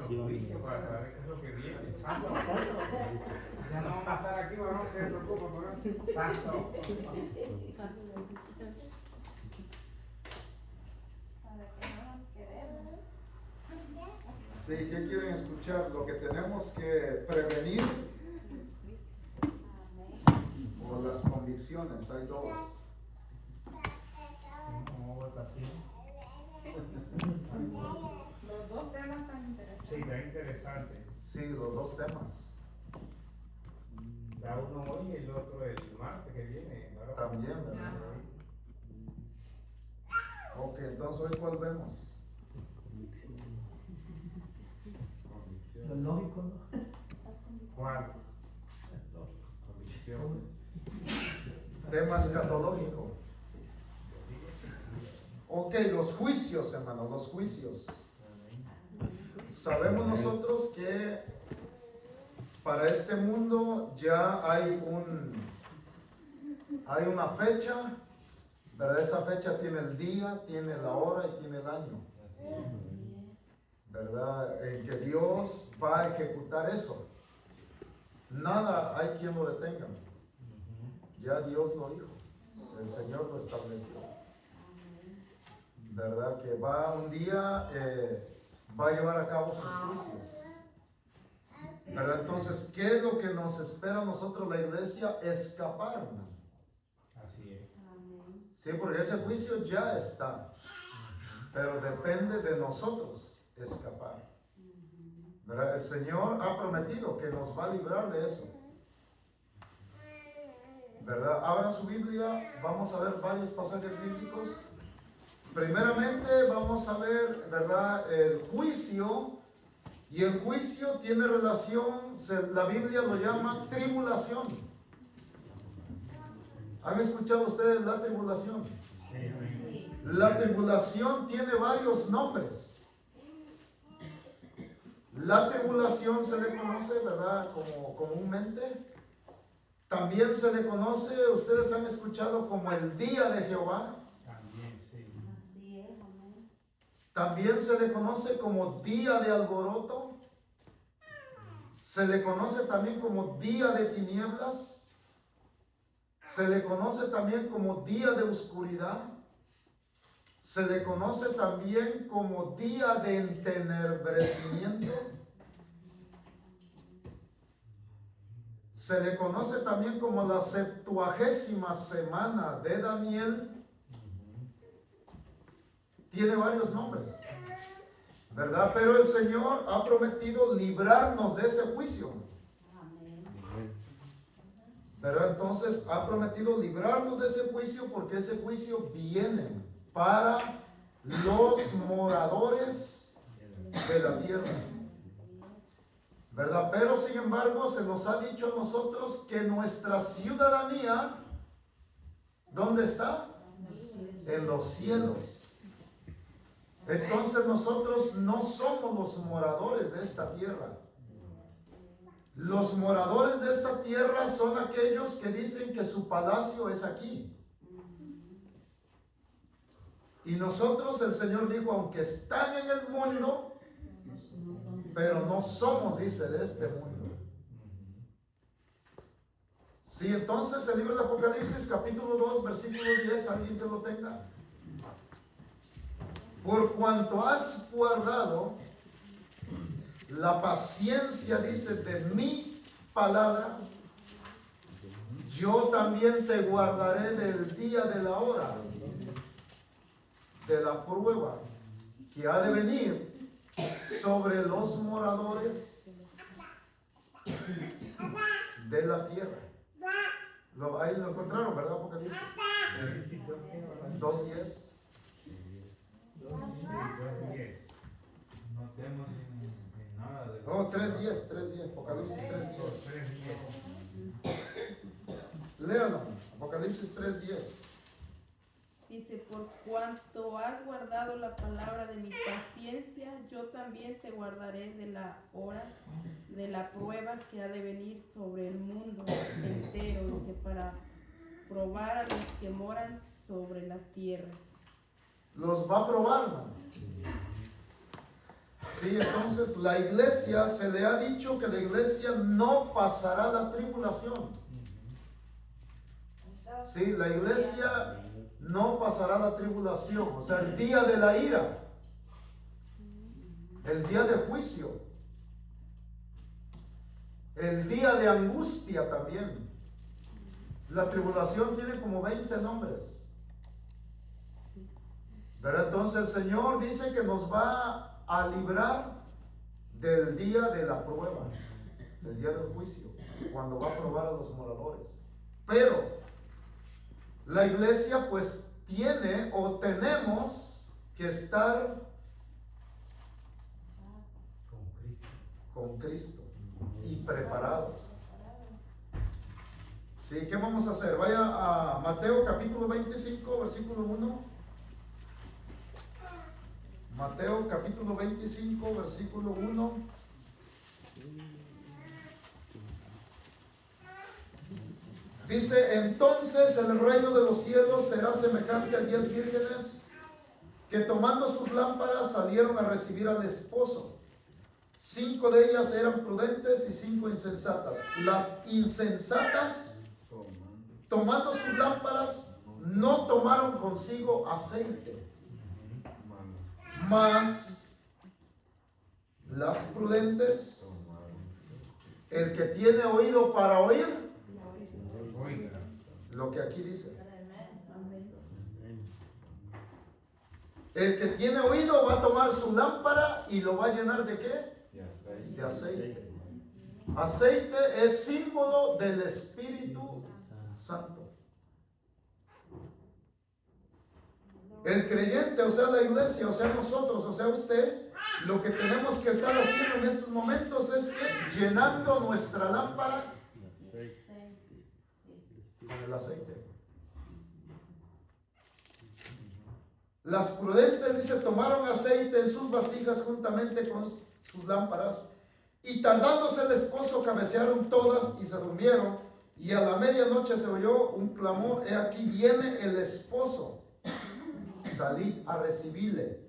juicio para saber qué es lo que viene. Santo. Ya no vamos a estar aquí, no se preocupe por eso. Santo. Sí, ¿qué quieren escuchar? Lo que tenemos que prevenir o las convicciones. Hay dos. Los dos temas tan interesantes. Sí, está interesante. Sí, los dos temas. Da uno hoy y el otro el martes que viene, ¿verdad? También, ¿verdad? Ok, entonces hoy ¿cuál vemos? Lo lógico, ¿no? ¿Cuál? Tema escatológico. Ok, los juicios, hermano, los juicios. Sabemos nosotros que para este mundo ya hay una fecha, ¿verdad? Esa fecha tiene el día, tiene la hora y tiene el año, ¿verdad? En que Dios va a ejecutar eso. Nada hay quien lo detenga. Ya Dios lo dijo, el Señor lo estableció, ¿verdad? Que va un día, va a llevar a cabo sus juicios, ¿verdad? Entonces, ¿qué es lo que nos espera a nosotros la iglesia? Escapar, ¿no? Así es. Sí, porque ese juicio ya está, pero depende de nosotros escapar, ¿verdad? El Señor ha prometido que nos va a librar de eso, ¿verdad? Abran su Biblia, vamos a ver varios pasajes bíblicos. Primeramente vamos a ver, ¿verdad? El juicio, y el juicio tiene relación, la Biblia lo llama tribulación. ¿Han escuchado ustedes la tribulación? Sí. La tribulación tiene varios nombres. La tribulación se le conoce, ¿verdad? Como comúnmente. También se le conoce, ustedes han escuchado como el día de Jehová. También, sí. También se le conoce como día de alboroto. Se le conoce también como día de tinieblas. Se le conoce también como día de oscuridad. Se le conoce también como día de entenebrecimiento. Se le conoce también como la 70ª semana de Daniel. Tiene varios nombres, ¿verdad? Pero el Señor ha prometido librarnos de ese juicio, ¿verdad? Entonces ha prometido librarnos de ese juicio porque ese juicio viene para los moradores de la tierra, ¿verdad? Pero sin embargo se nos ha dicho a nosotros que nuestra ciudadanía, ¿dónde está? En los cielos. Entonces nosotros no somos los moradores de esta tierra. Los moradores de esta tierra son aquellos que dicen que su palacio es aquí. Y nosotros, el Señor dijo, aunque están en el mundo, pero no somos, dice, de este mundo. Sí, entonces el libro de Apocalipsis, capítulo 2, versículo 10, alguien que lo tenga. Por cuanto has guardado la paciencia, dice, de mi palabra, yo también te guardaré del día de la hora, de la prueba que ha de venir sobre los moradores de la tierra. Ahí lo encontraron, ¿verdad? Apocalipsis 2:10. No tenemos nada de... Oh, 3:10, Apocalipsis 3:10. Léalo, Apocalipsis 3:10. Dice, por cuanto has guardado la palabra de mi paciencia, yo también te guardaré de la hora de la prueba que ha de venir sobre el mundo entero, dice, para probar a los que moran sobre la tierra. Los va a probar, ¿no? Sí, entonces la iglesia, se le ha dicho que la iglesia no pasará la tribulación. Sí, la iglesia no pasará la tribulación, o sea, el día de la ira, el día de juicio, el día de angustia también. La tribulación tiene como 20 nombres. Pero entonces el Señor dice que nos va a librar del día de la prueba, del día del juicio, cuando va a probar a los moradores. Pero la iglesia pues tiene o tenemos que estar con Cristo y preparados. Sí, ¿qué vamos a hacer? Vaya a Mateo capítulo 25, versículo 1. Mateo capítulo 25, versículo 1. Dice, entonces el reino de los cielos será semejante a 10 vírgenes que tomando sus lámparas salieron a recibir al esposo. 5 de ellas eran prudentes y 5 insensatas. Las insensatas, tomando sus lámparas, no tomaron consigo aceite. Mas las prudentes, el que tiene oído para oír, lo que aquí dice. El que tiene oído va a tomar su lámpara y lo va a llenar ¿de qué? De aceite. Aceite es símbolo del Espíritu Santo. El creyente, o sea la iglesia, o sea nosotros, o sea usted, lo que tenemos que estar haciendo en estos momentos es que llenando nuestra lámpara con el aceite. Las prudentes, dice, tomaron aceite en sus vasijas juntamente con sus lámparas, y tardándose el esposo cabecearon todas y se durmieron, y a la medianoche se oyó un clamor, he aquí viene el esposo, salid a recibirle.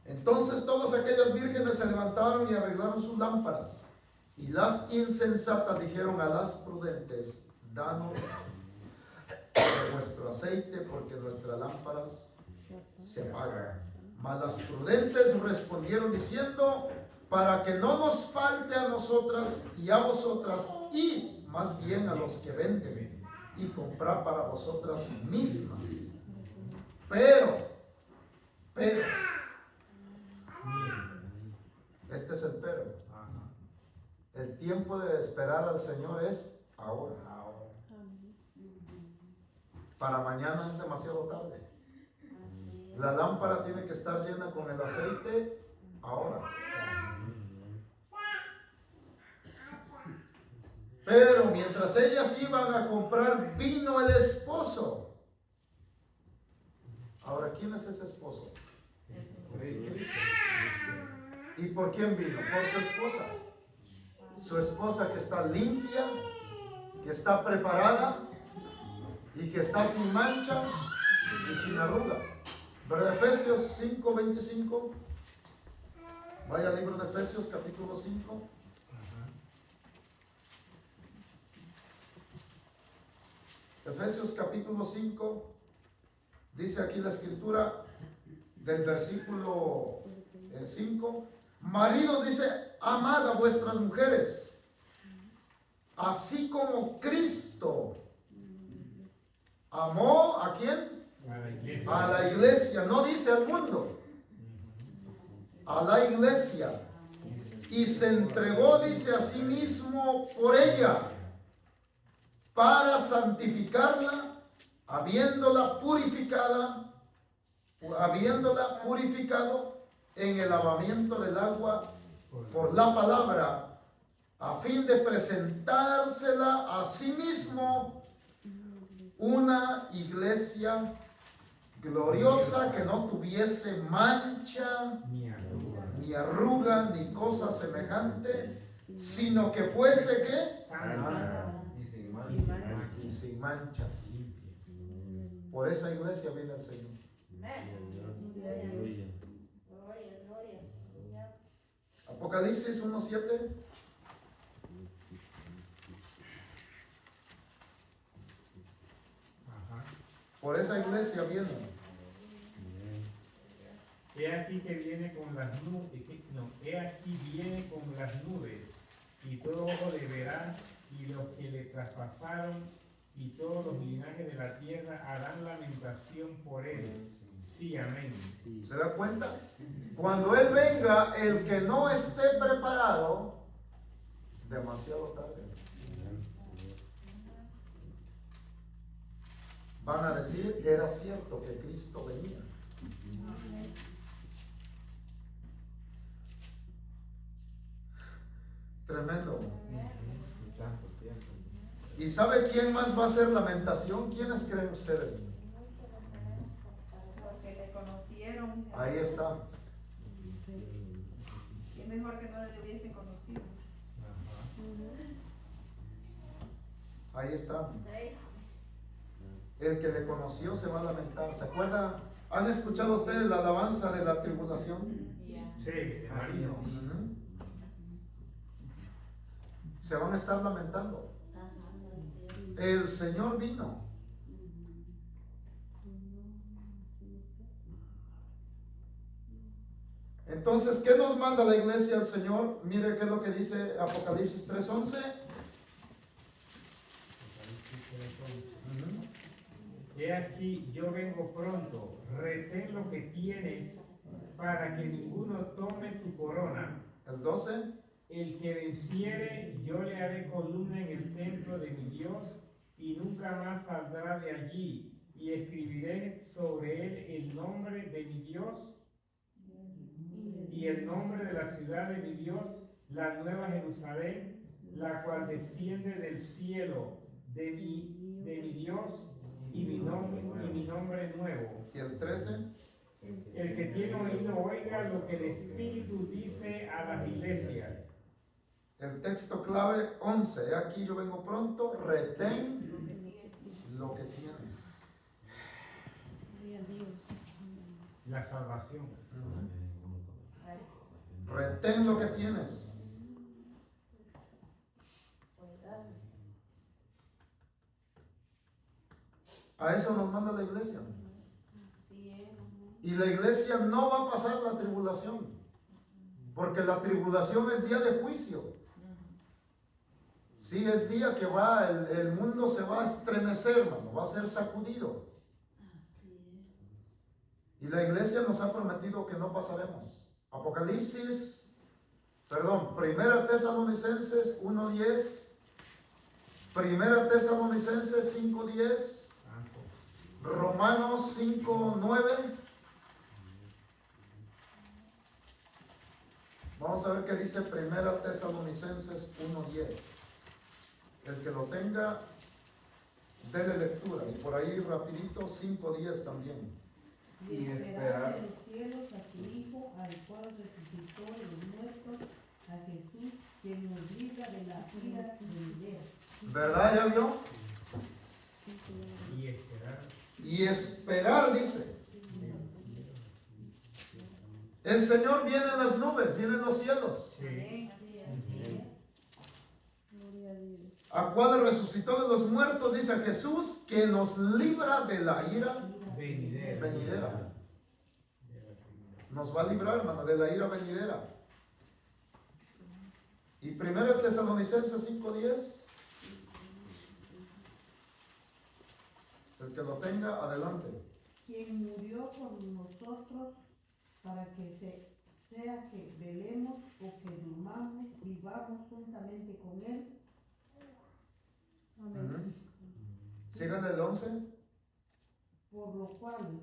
Entonces todas aquellas vírgenes se levantaron y arreglaron sus lámparas, y las insensatas dijeron a las prudentes, danos de vuestro aceite, porque nuestras lámparas se apagan. Mas las prudentes respondieron diciendo, para que no nos falte a nosotras y a vosotras, y más bien a los que venden, y comprar para vosotras mismas. Pero, este es el pero. El tiempo de esperar al Señor es ahora. Para mañana es demasiado tarde. La lámpara tiene que estar llena con el aceite ahora. Pero mientras ellas iban a comprar, vino el esposo. Ahora, ¿quién es ese esposo? Cristo. ¿Y por quién vino? Por su esposa. Su esposa que está limpia, que está preparada y que está sin mancha y sin arruga. ¿Verdad? Efesios 5:25. Vaya al libro de Efesios capítulo 5. Efesios capítulo 5. Dice aquí la escritura del versículo 5. Maridos, dice, amad a vuestras mujeres, así como Cristo amó ¿a quién? A la iglesia. No dice al mundo, a la iglesia, y se entregó, dice, a sí mismo por ella, para santificarla, habiéndola purificado en el lavamiento del agua por la palabra, a fin de presentársela a sí mismo una iglesia gloriosa, que no tuviese mancha, ni arruga, ni cosa semejante, sino que fuese ¿qué? Y sin mancha. Por esa iglesia viene el Señor. Apocalipsis 1:7. Ajá. Por esa iglesia viene. He aquí que viene con las nubes, he aquí viene con las nubes, y todo ojo le verá, y los que le traspasaron, y todos los linajes de la tierra harán lamentación por él. Sí, amén. ¿Se da cuenta? Cuando Él venga, el que no esté preparado, demasiado tarde. Van a decir, era cierto que Cristo venía. Tremendo. Tanto tiempo. ¿Y sabe quién más va a hacer lamentación? ¿Quiénes creen ustedes? Porque le conocieron. Ahí está. Y es mejor que no le hubiesen conocido. Ahí está. El que le conoció se va a lamentar. ¿Se acuerdan? ¿Han escuchado ustedes la alabanza de la tribulación? Sí, el marino. Ujú. Se van a estar lamentando. El Señor vino. Entonces, ¿qué nos manda la iglesia al Señor? Mire qué es lo que dice Apocalipsis 3:11. He aquí, yo vengo pronto, retén lo que tienes, para que ninguno tome tu corona. El 12. El que venciere, yo le haré columna en el templo de mi Dios, y nunca más saldrá de allí, y escribiré sobre él el nombre de mi Dios y el nombre de la ciudad de mi Dios, la nueva Jerusalén, la cual desciende del cielo de mi Dios, y mi nombre nuevo. Y el 13. El que tiene oído oiga lo que el Espíritu dice a las iglesias. El texto clave 11. Aquí yo vengo pronto. Retén lo que tienes. La salvación. Retén lo que tienes. A eso nos manda la iglesia. Y la iglesia no va a pasar la tribulación, porque la tribulación es día de juicio. Sí, es día que va, el mundo se va a estremecer, hermano, va a ser sacudido. Y la iglesia nos ha prometido que no pasaremos. Primera Tesalonicenses 1:10, Primera Tesalonicenses 5:10, Romanos 5:9. Vamos a ver qué dice Primera Tesalonicenses 1:10. El que lo tenga, dele lectura. Y por ahí rapidito 5:10 también. Y esperar de los cielos a su Hijo, al cual resucitó de los muertos, a Jesús, quien nos libra de la ira venidera. ¿Verdad? ¿Ya vio? Y esperar. Y esperar, dice. El Señor viene en las nubes, viene en los cielos. Sí. A cual resucitó de los muertos, dice a Jesús, que nos libra de la ira venidera. Nos va a librar, hermano, de la ira venidera. Y 1 Tesalonicenses 5:10. El que lo tenga, adelante. Quien murió por nosotros para que sea que velemos o que durmamos, vivamos juntamente con él. Amén. Síganle el 11. Por lo cual,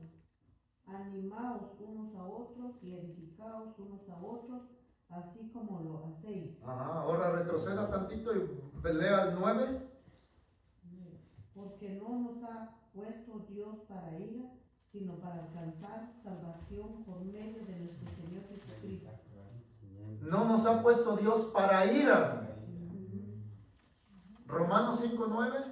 animaos unos a otros y edificaos unos a otros, así como lo hacéis. Ajá, ahora retroceda tantito y lea el 9. Porque no nos ha puesto Dios para ira, sino para alcanzar salvación por medio de nuestro Señor Jesucristo. No nos ha puesto Dios para ira. Romanos 5:9.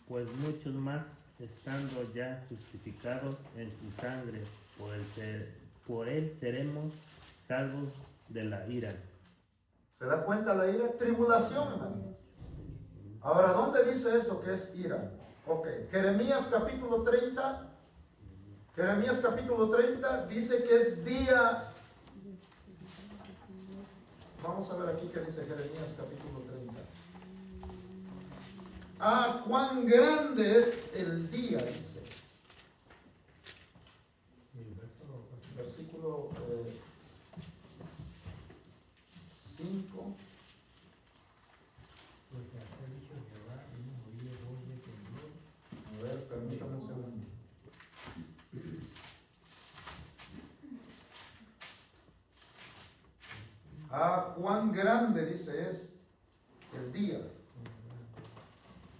Pues muchos más, estando ya justificados en su sangre por él seremos salvos de la ira. ¿Se da cuenta la ira? Tribulación, hermano. Ahora, ¿dónde dice eso que es ira? Ok, Jeremías capítulo 30. Jeremías capítulo 30 dice que es día. Vamos a ver aquí qué dice Jeremías capítulo 30. Ah, cuán grande es el día, dice. Versículo 5. A ver, permítame un segundo. Ah, cuán grande, dice, es el día.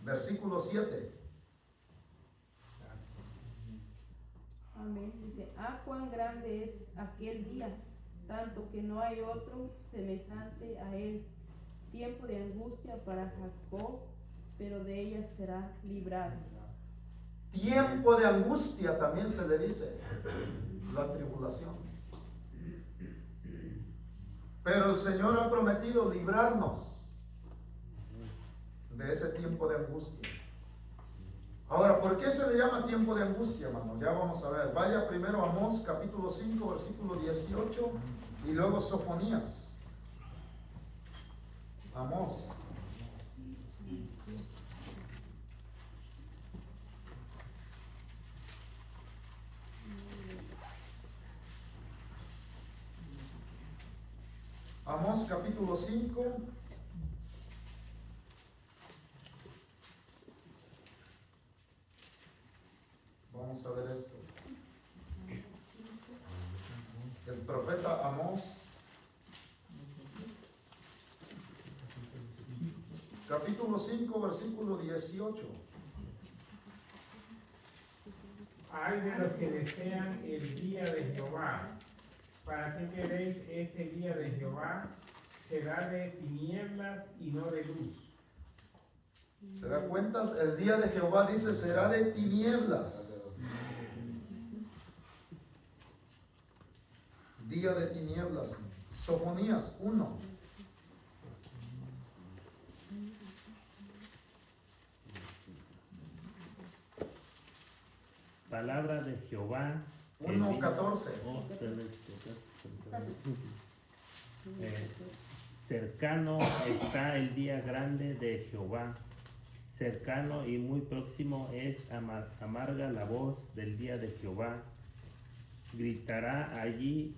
Versículo 7. Amén. Dice, cuán grande es aquel día, tanto que no hay otro semejante a él. Tiempo de angustia para Jacob, pero de ella será librado. Tiempo de angustia también se le dice, la tribulación. Pero el Señor ha prometido librarnos de ese tiempo de angustia. Ahora, ¿por qué se le llama tiempo de angustia, hermano? Ya vamos a ver. Vaya primero a Amós capítulo 5, versículo 18 y luego Sofonías. Amós. Amós capítulo 5. Vamos a ver esto. El profeta Amós, capítulo 5, versículo 18. Ay de los que desean el día de Jehová. ¿Para qué queréis este día de Jehová? Será de tinieblas y no de luz. ¿Se da cuenta? El día de Jehová dice será de tinieblas. Día de tinieblas. Sofonías 1. Palabra de Jehová. 1:14. Cercano está el día grande de Jehová. Cercano y muy próximo es amarga la voz del día de Jehová. Gritará allí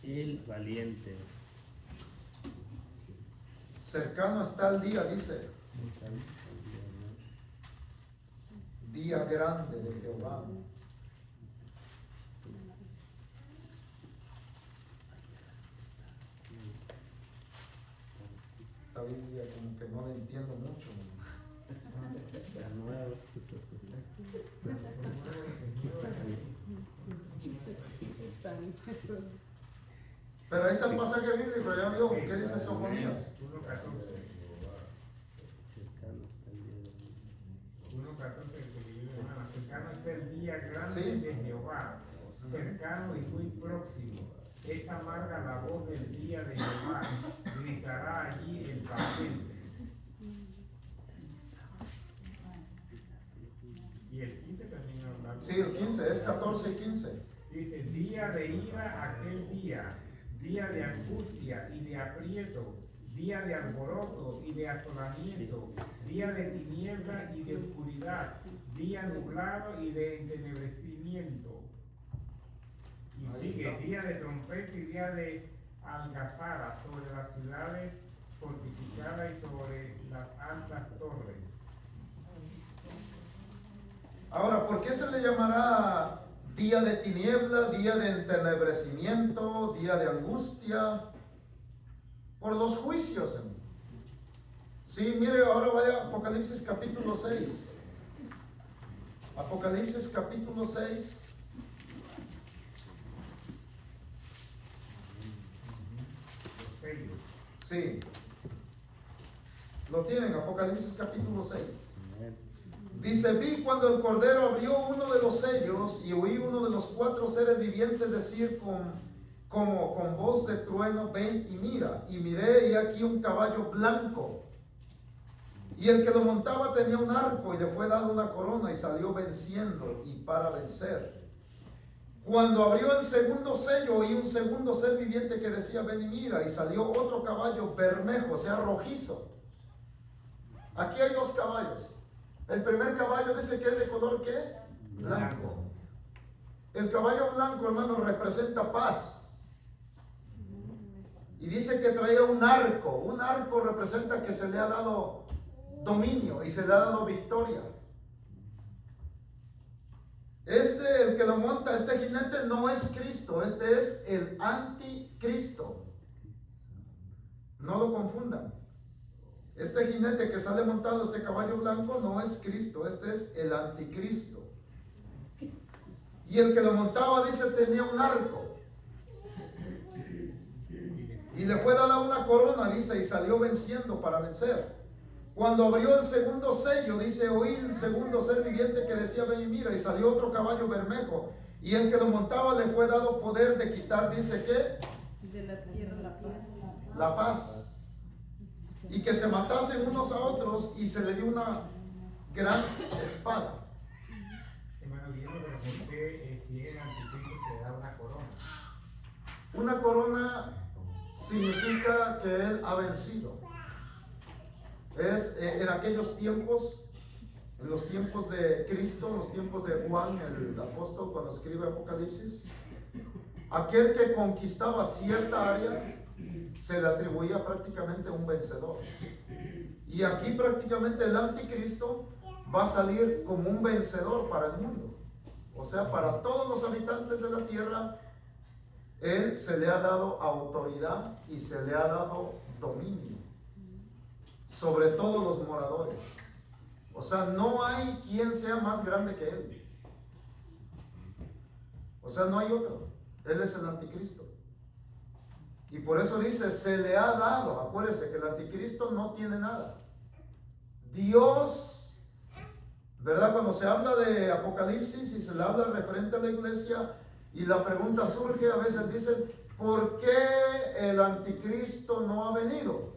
el valiente. Cercano está el día, dice. Día grande de Jehová. Esta Biblia como que no la entiendo mucho. La nueva. Pero ahí está el pasaje bíblico, ya vio, ¿qué dice Sofonías? 1:14, cercano está el día grande Sí. de Jehová, cercano y muy próximo. Es amarga la voz del día de Jehová, gritará allí el valiente. Y el 15 también habla. Sí, el 15, es 14 y 15. Dice, día de ira aquel día, día de angustia y de aprieto, día de alboroto y de asolamiento, día de tiniebla y de oscuridad, día nublado y de entenebrecimiento. Y Ahí sigue, está. día de trompeta y día de algazara sobre las ciudades fortificadas y sobre las altas torres. Ahora, ¿por qué se le llamará día de tiniebla, día de entenebrecimiento, día de angustia? Por los juicios. Sí, mire, ahora vaya a Apocalipsis capítulo 6. Apocalipsis capítulo 6. Los sellos. Sí. Lo tienen, Apocalipsis capítulo 6. Dice, vi cuando el Cordero abrió uno de los sellos y oí uno de los 4 seres vivientes decir con como con voz de trueno, ven y mira. Y miré y aquí un caballo blanco. Y el que lo montaba tenía un arco y le fue dado una corona y salió venciendo y para vencer. Cuando abrió el segundo sello, oí un segundo ser viviente que decía, ven y mira, y salió otro caballo bermejo, o sea, rojizo. Aquí hay dos caballos. El primer caballo dice que es de color ¿qué? Blanco. El caballo blanco, hermano, representa paz. Y dice que traía un arco. Un arco representa que se le ha dado dominio y se le ha dado victoria. El que lo monta, este jinete no es Cristo, este es el anticristo. No lo confundan. Este jinete que sale montado, este caballo blanco, no es Cristo, este es el anticristo. Y el que lo montaba, dice, tenía un arco. Y le fue dada una corona, dice, y salió venciendo para vencer. Cuando abrió el segundo sello, dice, oí el segundo ser viviente que decía, ven y mira, y salió otro caballo bermejo. Y el que lo montaba le fue dado poder de quitar, dice, ¿qué? De la tierra la paz. La paz. Y que se matasen unos a otros y se le dio una gran espada. Hermano Guillermo, pero ¿por qué si es el anticristo se da una corona? Una corona significa que él ha vencido. Es en aquellos tiempos, en los tiempos de Cristo, en los tiempos de Juan, el apóstol, cuando escribe Apocalipsis, aquel que conquistaba cierta área se le atribuía prácticamente un vencedor. Y aquí prácticamente el anticristo va a salir como un vencedor para el mundo. O sea, para todos los habitantes de la tierra, él se le ha dado autoridad y se le ha dado dominio sobre todos los moradores. O sea, no hay quien sea más grande que él. O sea, no hay otro. Él es el anticristo. Y por eso dice, se le ha dado. Acuérdense que el anticristo no tiene nada. Dios, ¿verdad? Cuando se habla de Apocalipsis y se le habla referente a la iglesia, y la pregunta surge, a veces dicen, ¿por qué el anticristo no ha venido?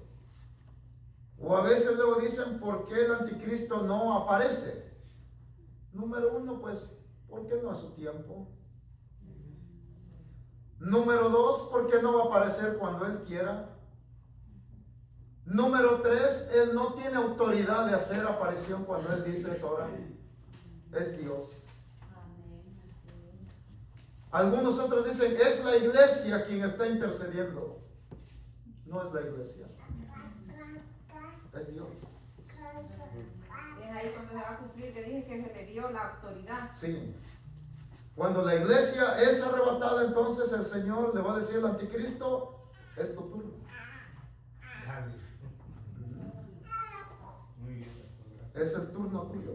O a veces luego dicen, ¿por qué el anticristo no aparece? Número uno, pues, ¿por qué no a su tiempo? Número dos, ¿por qué no va a aparecer cuando él quiera? Número tres, él no tiene autoridad de hacer aparición cuando él dice es hora. Es Dios. Algunos otros dicen, es la iglesia quien está intercediendo. No es la iglesia. Es Dios. Es ahí cuando se va a cumplir, que dije que se le dio la autoridad. Sí. Cuando la iglesia es arrebatada, entonces el Señor le va a decir al anticristo, es tu turno. Muy bien. Es el turno tuyo.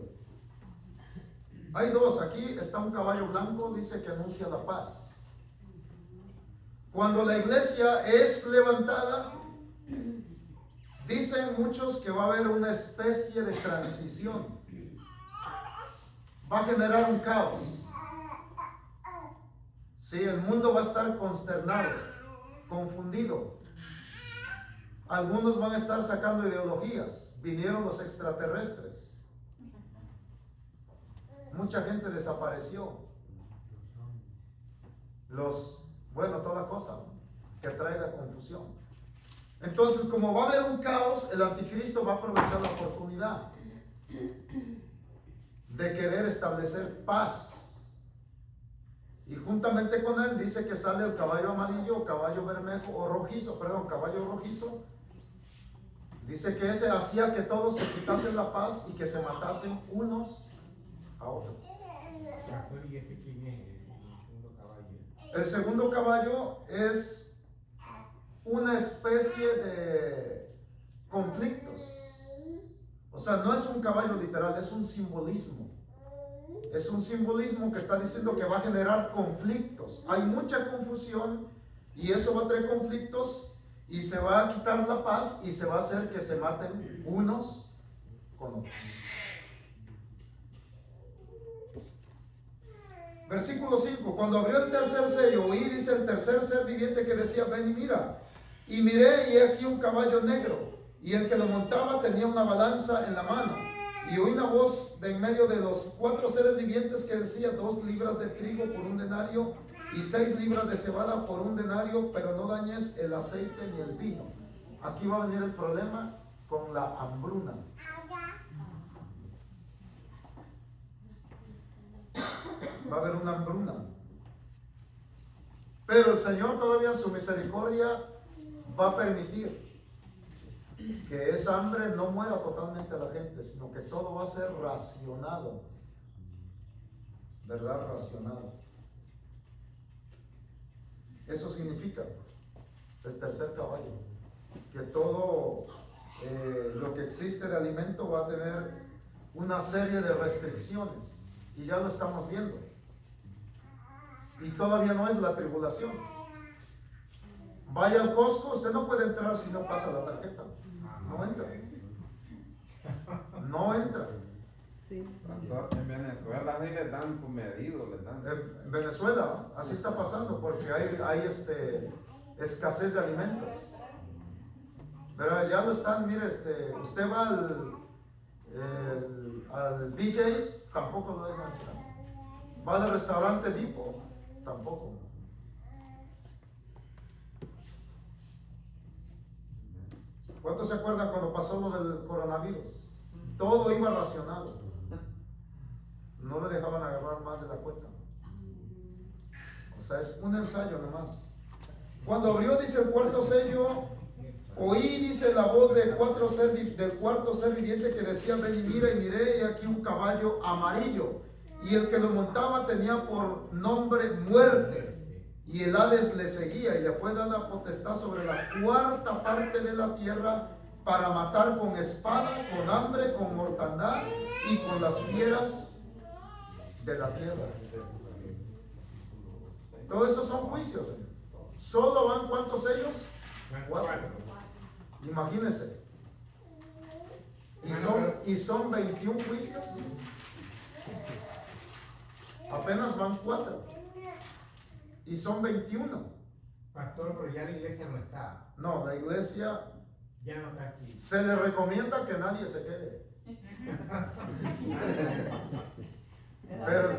Hay dos, aquí está un caballo blanco, dice que anuncia la paz. Cuando la iglesia es levantada, dicen muchos que va a haber una especie de transición. Va a generar un caos. Sí, el mundo va a estar consternado, confundido. Algunos van a estar sacando ideologías. Vinieron los extraterrestres. Mucha gente desapareció. Toda cosa que traiga confusión. Entonces, como va a haber un caos, el anticristo va a aprovechar la oportunidad de querer establecer paz. Y juntamente con él dice que sale el caballo amarillo, caballo bermejo, caballo rojizo. Dice que ese hacía que todos se quitasen la paz y que se matasen unos a otros. Pastor, ¿y este quién es el segundo caballo? El segundo caballo es una especie de conflictos. O sea, no es un caballo literal, es un simbolismo. Es un simbolismo que está diciendo que va a generar conflictos. Hay mucha confusión y eso va a traer conflictos y se va a quitar la paz y se va a hacer que se maten unos con otros. Versículo 5. Cuando abrió el tercer sello, oí, dice, el tercer ser viviente que decía, ven y mira. Y miré, y he aquí un caballo negro, y el que lo montaba tenía una balanza en la mano. Y oí una voz de en medio de los 4 seres vivientes que decía, 2 libras de trigo por 1 denario, y 6 libras de cebada por 1 denario, pero no dañes el aceite ni el vino. Aquí va a venir el problema con la hambruna. Va a haber una hambruna. Pero el Señor todavía en su misericordia va a permitir que esa hambre no muera totalmente a la gente, sino que todo va a ser racionado. ¿Verdad? Racionado. Eso significa el tercer caballo, que todo lo que existe de alimento va a tener una serie de restricciones, y ya lo estamos viendo. Y todavía no es la tribulación. Vaya al Costco, usted no puede entrar si no pasa la tarjeta. No entra. No entra. Sí. En Venezuela sí les dan por medido, les dan. En Venezuela así está pasando porque hay escasez de alimentos. Pero ya lo están, mire, usted va al BJ's, tampoco lo dejan entrar. Va al restaurante Depot, tampoco. ¿Cuántos se acuerdan cuando pasó lo del coronavirus? Todo iba racionado. No le dejaban agarrar más de la cuenta. O sea, es un ensayo nomás. Cuando abrió, dice, el cuarto sello, oí, dice, la voz del cuarto ser viviente que decía, ven y mira, y miré, y aquí un caballo amarillo. Y el que lo montaba tenía por nombre Muerte. Y el Hades le seguía, y le fue dada potestad sobre la 4ª parte de la tierra para matar con espada, con hambre, con mortandad y con las fieras de la tierra. Todo eso son juicios. ¿Solo van cuántos sellos? 4. Imagínense. Y son 21 juicios. Apenas van 4. Y son 21. Pastor, pero ya la iglesia no está. No, la iglesia Ya no está aquí. se le recomienda que nadie se quede. Pero el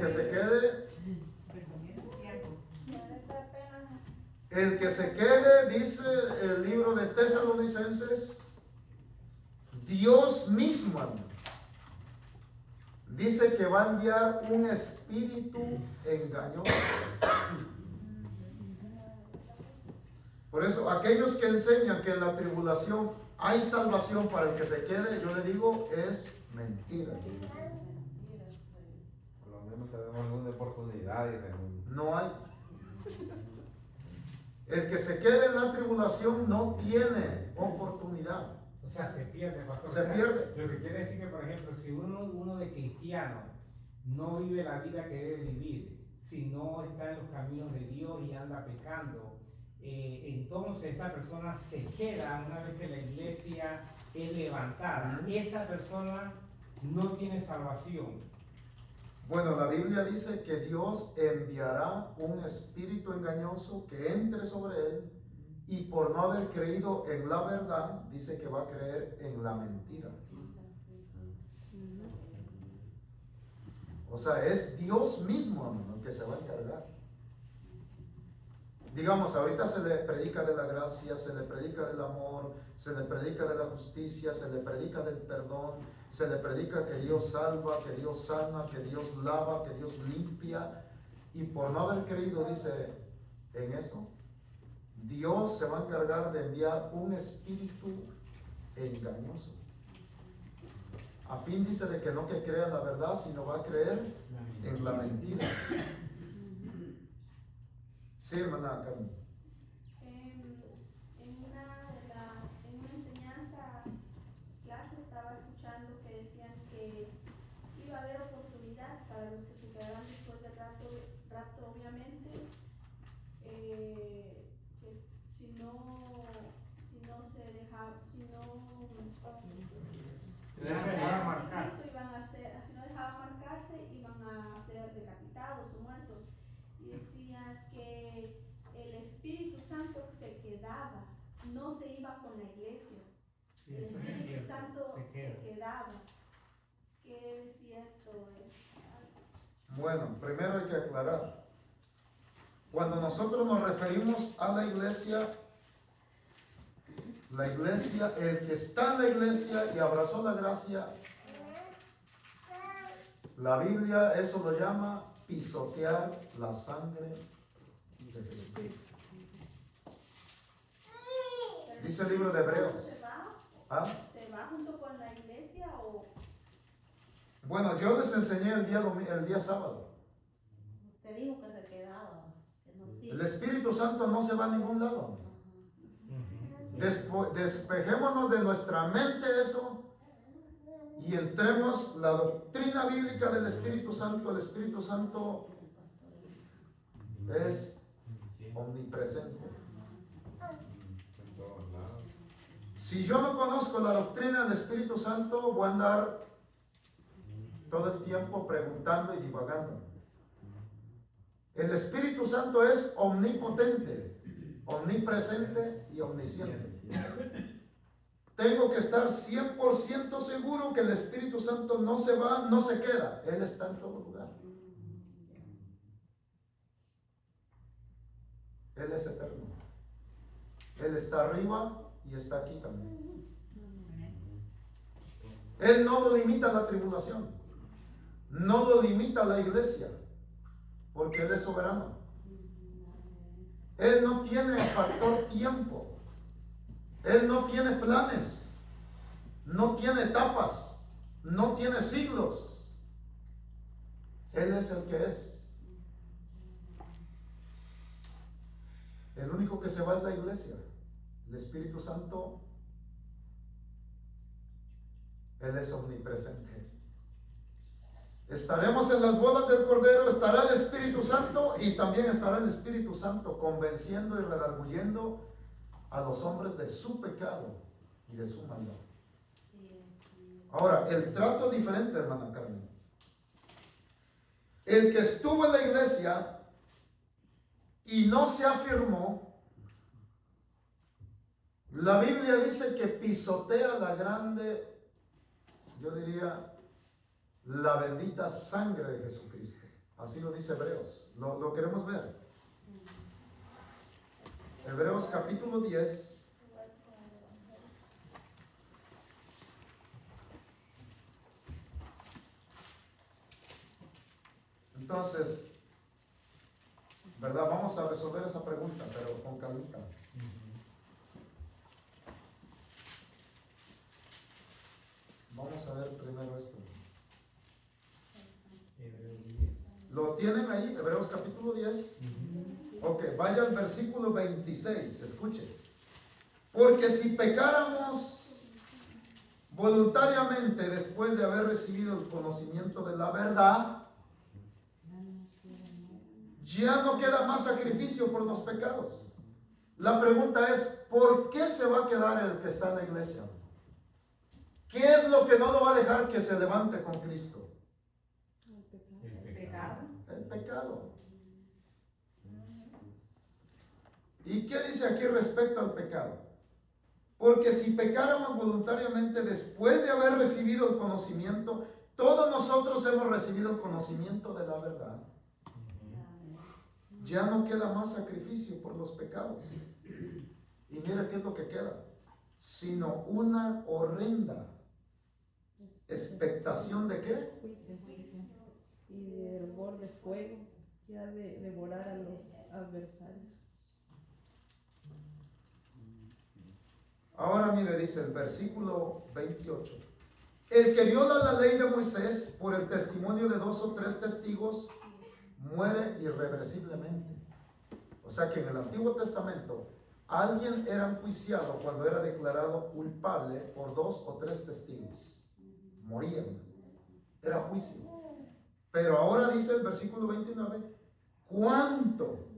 que se quede, dice el libro de Tesalonicenses, Dios mismo, dice que va a enviar un espíritu engañoso. Por eso, aquellos que enseñan que en la tribulación hay salvación para el que se quede, yo le digo, es mentira. Por lo menos tenemos una oportunidad, dicen. No hay. El que se quede en la tribulación no tiene oportunidad. O sea, se pierde, pastor. Se O sea, pierde. Lo que quiere decir que, por ejemplo, si uno de cristiano no vive la vida que debe vivir, si no está en los caminos de Dios y anda pecando, entonces esa persona se queda una vez que la iglesia es levantada. Esa persona no tiene salvación. Bueno, la Biblia dice que Dios enviará un espíritu engañoso que entre sobre él, y por no haber creído en la verdad, dice que va a creer en la mentira. O sea, es Dios mismo, hermano, que se va a encargar. Digamos, ahorita se le predica de la gracia, se le predica del amor, se le predica de la justicia, se le predica del perdón, se le predica que Dios salva, que Dios sana, que Dios lava, que Dios limpia. Y por no haber creído, dice, en eso, Dios se va a encargar de enviar un espíritu engañoso. A fin, dice, de que no que crea en la verdad, sino va a creer en la mentira. Sí, hermana Carmen. En una enseñanza, clase, estaba escuchando que decían que iba a haber oportunidad para los que se quedaran después del rapto, obviamente, que si no se dejaba, si no dejaba marcar. Cristo, si no dejaban marcarse, iban a ser decapitados o muertos. Sí, el eso es Espíritu cierto, Santo se queda. se quedaba. ¿Qué es cierto? Bueno, primero hay que aclarar. Cuando nosotros nos referimos a la iglesia, el que está en la iglesia y abrazó la gracia, la Biblia eso lo llama pisotear la sangre de Jesucristo. Dice el libro de Hebreos. ¿Se va? ¿Ah? ¿Se va junto con la iglesia o...? Bueno, yo les enseñé el día sábado. Te dijo que se quedaba, que no sigue. El Espíritu Santo no se va a ningún lado. Despejémonos de nuestra mente eso y entremos la doctrina bíblica del Espíritu Santo. El Espíritu Santo es omnipresente. En todos lados. Si yo no conozco la doctrina del Espíritu Santo, voy a andar todo el tiempo preguntando y divagando. El Espíritu Santo es omnipotente, omnipresente y omnisciente. Tengo que estar 100% seguro que el Espíritu Santo no se va, no se queda. Él está en todo lugar. Él es eterno. Él está arriba y está aquí también. Él no lo limita a la tribulación. No lo limita a la iglesia. Porque Él es soberano. Él no tiene factor tiempo. Él no tiene planes. No tiene etapas. No tiene siglos. Él es el que es. El único que se va es la iglesia. El Espíritu Santo, Él es omnipresente. Estaremos en las bodas del Cordero, estará el Espíritu Santo y también estará el Espíritu Santo convenciendo y redarguyendo a los hombres de su pecado y de su maldad. Ahora, el trato es diferente, hermana Carmen. El que estuvo en la iglesia y no se afirmó, la Biblia dice que pisotea la grande, yo diría, la bendita sangre de Jesucristo. Así lo dice Hebreos. ¿Lo queremos ver? Hebreos capítulo 10. Entonces, ¿verdad? Vamos a resolver esa pregunta, pero con calmita. Vamos a ver primero esto. ¿Lo tienen ahí? Hebreos capítulo 10. Ok, vaya al versículo 26, escuche. Porque si pecáramos voluntariamente después de haber recibido el conocimiento de la verdad, ya no queda más sacrificio por los pecados. La pregunta es, ¿por qué se va a quedar el que está en la iglesia? ¿Qué es lo que no lo va a dejar que se levante con Cristo? El pecado. El pecado. ¿Y qué dice aquí respecto al pecado? Porque si pecáramos voluntariamente después de haber recibido el conocimiento, todos nosotros hemos recibido el conocimiento de la verdad. Ya no queda más sacrificio por los pecados. Y mira qué es lo que queda, sino una horrenda expectación de qué? Y de hervor de fuego que ha de devorar a los adversarios. Ahora mire, dice el versículo 28. El que viola la ley de Moisés por el testimonio de 2 o 3 testigos muere irreversiblemente. O sea que en el Antiguo Testamento alguien era enjuiciado cuando era declarado culpable por 2 o 3 testigos. Morían. Era juicio. Pero ahora dice el versículo 29, ¿cuánto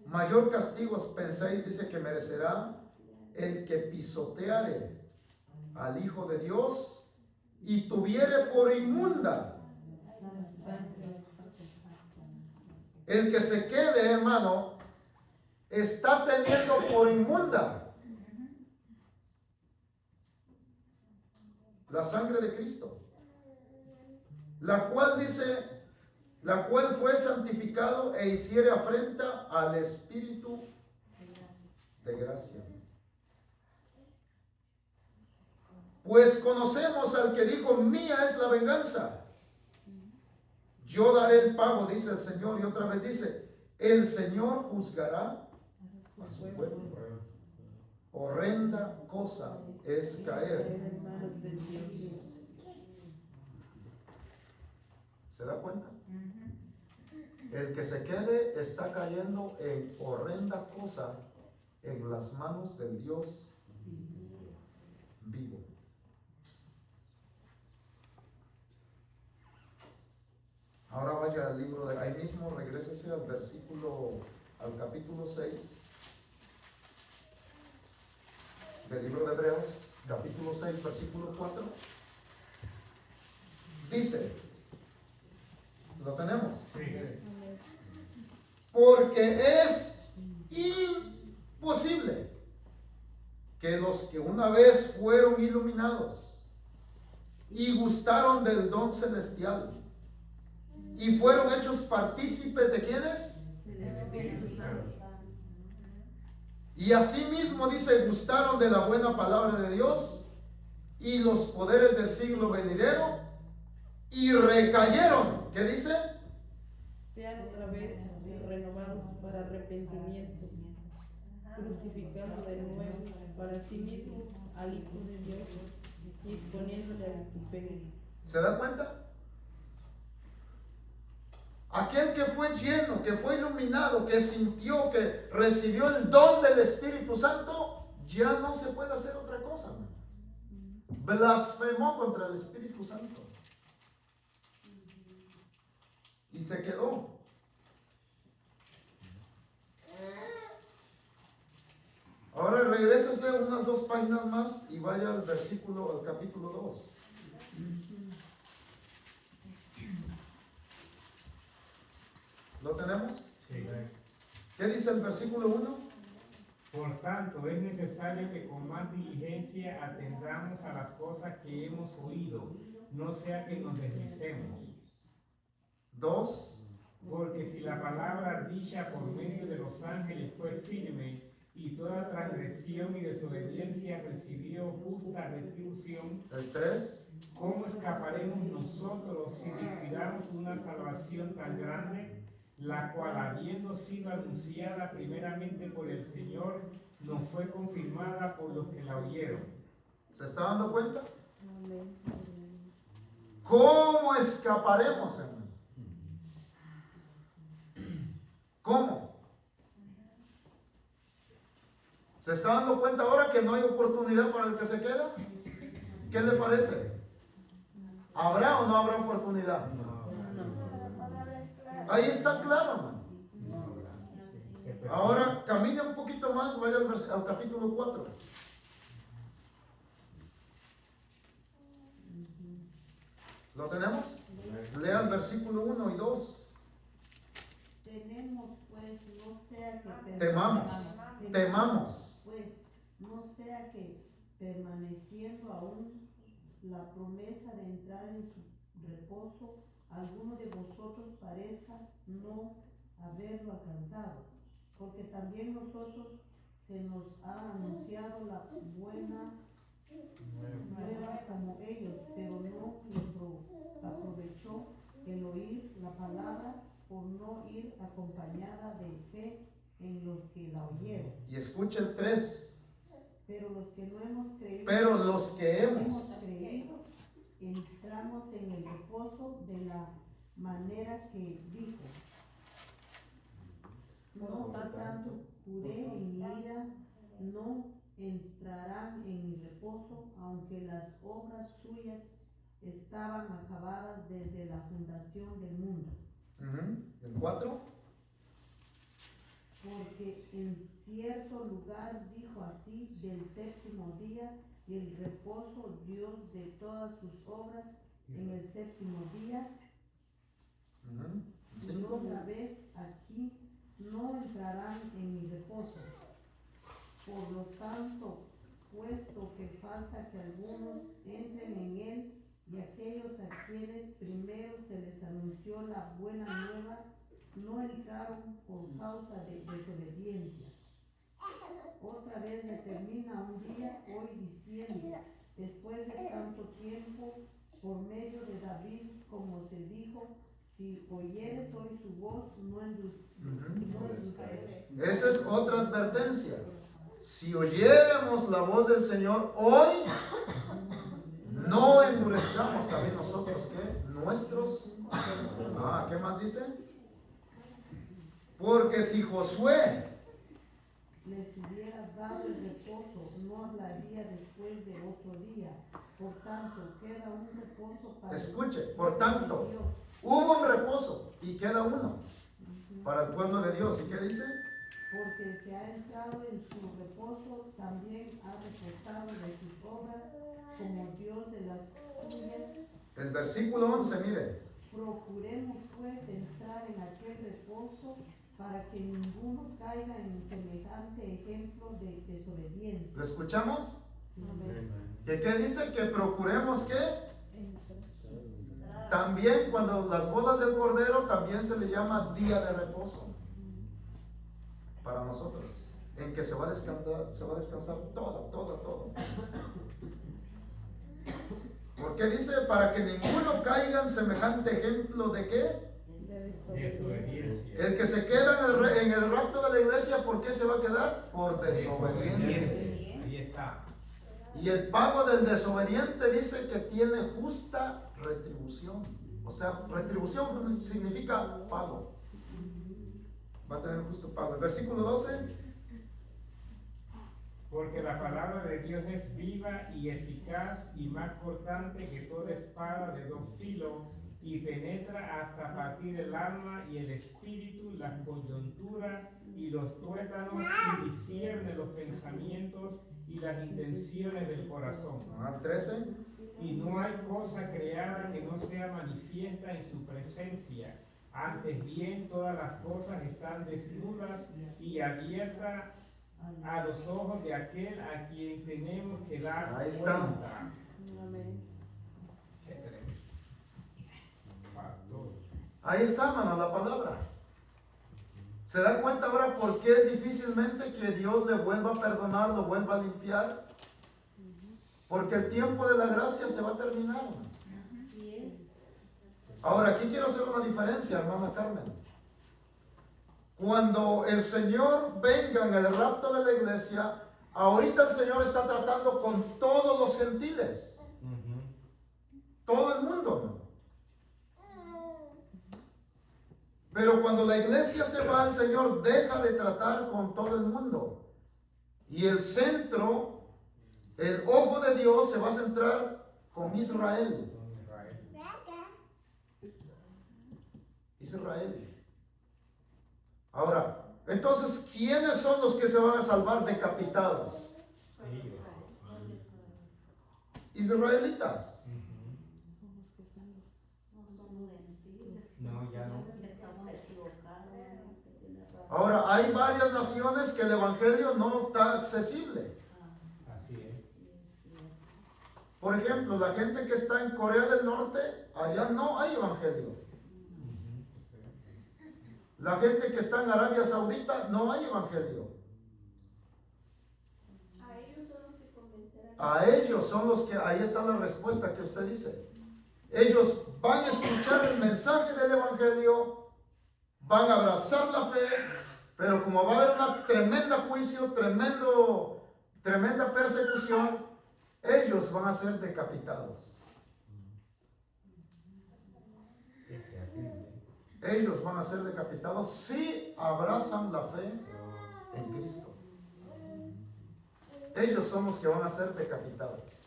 mayor castigo pensáis, dice, que merecerá el que pisoteare al Hijo de Dios y tuviere por inmunda? El que se quede, hermano, está teniendo por inmunda La sangre de Cristo. La cual dice, la cual fue santificado e hiciere afrenta al Espíritu de gracia. Pues conocemos al que dijo, mía es la venganza, yo daré el pago, dice el Señor. Y otra vez dice, el Señor juzgará a su pueblo. Horrenda cosa es caer. ¿Se da cuenta? El que se quede está cayendo en horrenda cosa en las manos del Dios vivo. Ahora vaya al libro de ahí mismo, regrésese al capítulo 6 del libro de Hebreos, capítulo 6, versículo 4. Dice, ¿lo tenemos? Sí. Porque es imposible que los que una vez fueron iluminados y gustaron del don celestial y fueron hechos partícipes de ¿quiénes? El Espíritu Santo. Y asimismo dice, gustaron de la buena palabra de Dios y los poderes del siglo venidero y recayeron. ¿Qué dice? Sean otra vez renovados para arrepentimiento, crucificando de nuevo para sí mismos al Hijo de Dios y exponiéndole al vituperio. ¿Se da cuenta? Aquel que fue lleno, que fue iluminado, que sintió, que recibió el don del Espíritu Santo, ya no se puede hacer otra cosa, ¿no? Blasfemó contra el Espíritu Santo y se quedó. Ahora regrésese unas 2 páginas más y vaya al capítulo 2. ¿Lo tenemos? Sí. ¿Qué dice el versículo 1? Por tanto, es necesario que con más diligencia atendamos a las cosas que hemos oído, no sea que nos deslicemos. 2. Porque si la palabra dicha por medio de los ángeles fue firme, y toda transgresión y desobediencia recibió justa retribución, El 3. ¿cómo escaparemos nosotros si descuidamos una salvación tan grande, la cual, habiendo sido anunciada primeramente por el Señor, nos fue confirmada por los que la oyeron? ¿Se está dando cuenta? Amén. ¿Cómo escaparemos, hermano? ¿Cómo? ¿Se está dando cuenta ahora que no hay oportunidad para el que se queda? ¿Qué le parece? ¿Habrá o no habrá oportunidad? Ahí está claro, hermano. Ahora camine un poquito más, vaya al capítulo 4. ¿Lo tenemos? Lea el versículo 1 y 2. Tenemos pues, no sea que Temamos. Pues, no sea que permaneciendo aún la promesa de entrar en su reposo, alguno de vosotros parezca no haberlo alcanzado, porque también nosotros se nos ha anunciado la buena nueva como ellos, pero no les aprovechó el oír la palabra por no ir acompañada de fe en los que la oyeron. Y escucha el 3. Pero los que no hemos creído, hemos creído, entramos en el reposo de la manera que dijo. No tanto juré en mi ira, no entrarán en mi reposo, aunque las obras suyas estaban acabadas desde la fundación del mundo. El 4. Porque en cierto lugar dijo así del séptimo día, y el reposo Dios de todas sus obras en el séptimo día. Y otra vez aquí, no entrarán en mi reposo. Por lo tanto, puesto que falta que algunos entren en él, y aquellos a quienes primero se les anunció la buena nueva no entraron por causa de desobediencia. Otra vez determina un día hoy diciendo, después de tanto tiempo, por medio de David, como se dijo, si oyeres hoy su voz, no endurezcas. Esa es otra advertencia. Si oyéramos la voz del Señor hoy, no endurezcamos también nosotros, ¿qué? Nuestros. ¿Qué más dice? Porque si Josué les hubiera dado el reposo, no hablaría después de otro día. Por tanto, queda un reposo para escuche, por tanto, Dios. hubo un reposo y queda uno para el pueblo de Dios. ¿Y qué dice? Porque el que ha entrado en su reposo también ha reposado de sus obras, como Dios de las suyas. El versículo 11, mire. Procuremos pues entrar en aquel reposo, para que ninguno caiga en semejante ejemplo de desobediencia. ¿Lo escuchamos? Amén. ¿Qué dice? Que procuremos ¿qué? También cuando las bodas del Cordero también se le llama día de reposo para nosotros, en que se va a descansar todo. ¿Por qué dice? Para que ninguno caiga en semejante ejemplo de ¿qué? Desobediencia. El que se queda en el rapto de la iglesia, ¿por qué se va a quedar? Por desobediente. Ahí está. Y el pago del desobediente dice que tiene justa retribución. O sea, retribución significa pago. Va a tener un justo pago. El versículo 12. Porque la palabra de Dios es viva y eficaz y más cortante que toda espada de dos filos, y penetra hasta partir el alma y el espíritu, las coyunturas y los tuétanos, y discierne los pensamientos y las intenciones del corazón. Al 13. Y no hay cosa creada que no sea manifiesta en su presencia. Antes bien, todas las cosas están desnudas y abiertas a los ojos de aquel a quien tenemos que dar Ahí está. cuenta. Amén. Qué tremendo. Ahí está, hermano, la palabra. ¿Se da cuenta ahora por qué es difícilmente que Dios le vuelva a perdonar, lo vuelva a limpiar? Porque el tiempo de la gracia se va a terminar. Así es. Ahora, aquí quiero hacer una diferencia, hermana Carmen. Cuando el Señor venga en el rapto de la iglesia, ahorita el Señor está tratando con todos los gentiles. Todo el mundo, ¿no? Pero cuando la iglesia se va, el Señor deja de tratar con todo el mundo. Y el centro, el ojo de Dios se va a centrar con Israel. Israel. Ahora, entonces, ¿quiénes son los que se van a salvar decapitados? Israelitas. No, ya no. Ahora, hay varias naciones que el evangelio no está accesible. Así es. Por ejemplo, la gente que está en Corea del Norte, allá no hay evangelio. La gente que está en Arabia Saudita, no hay evangelio. A ellos son los que convencerán. A ellos son los que, ahí está la respuesta que usted dice. Ellos van a escuchar el mensaje del evangelio, van a abrazar la fe, pero como va a haber una tremenda juicio, tremenda persecución, ellos van a ser decapitados. Ellos van a ser decapitados si abrazan la fe en Cristo. Ellos son los que van a ser decapitados.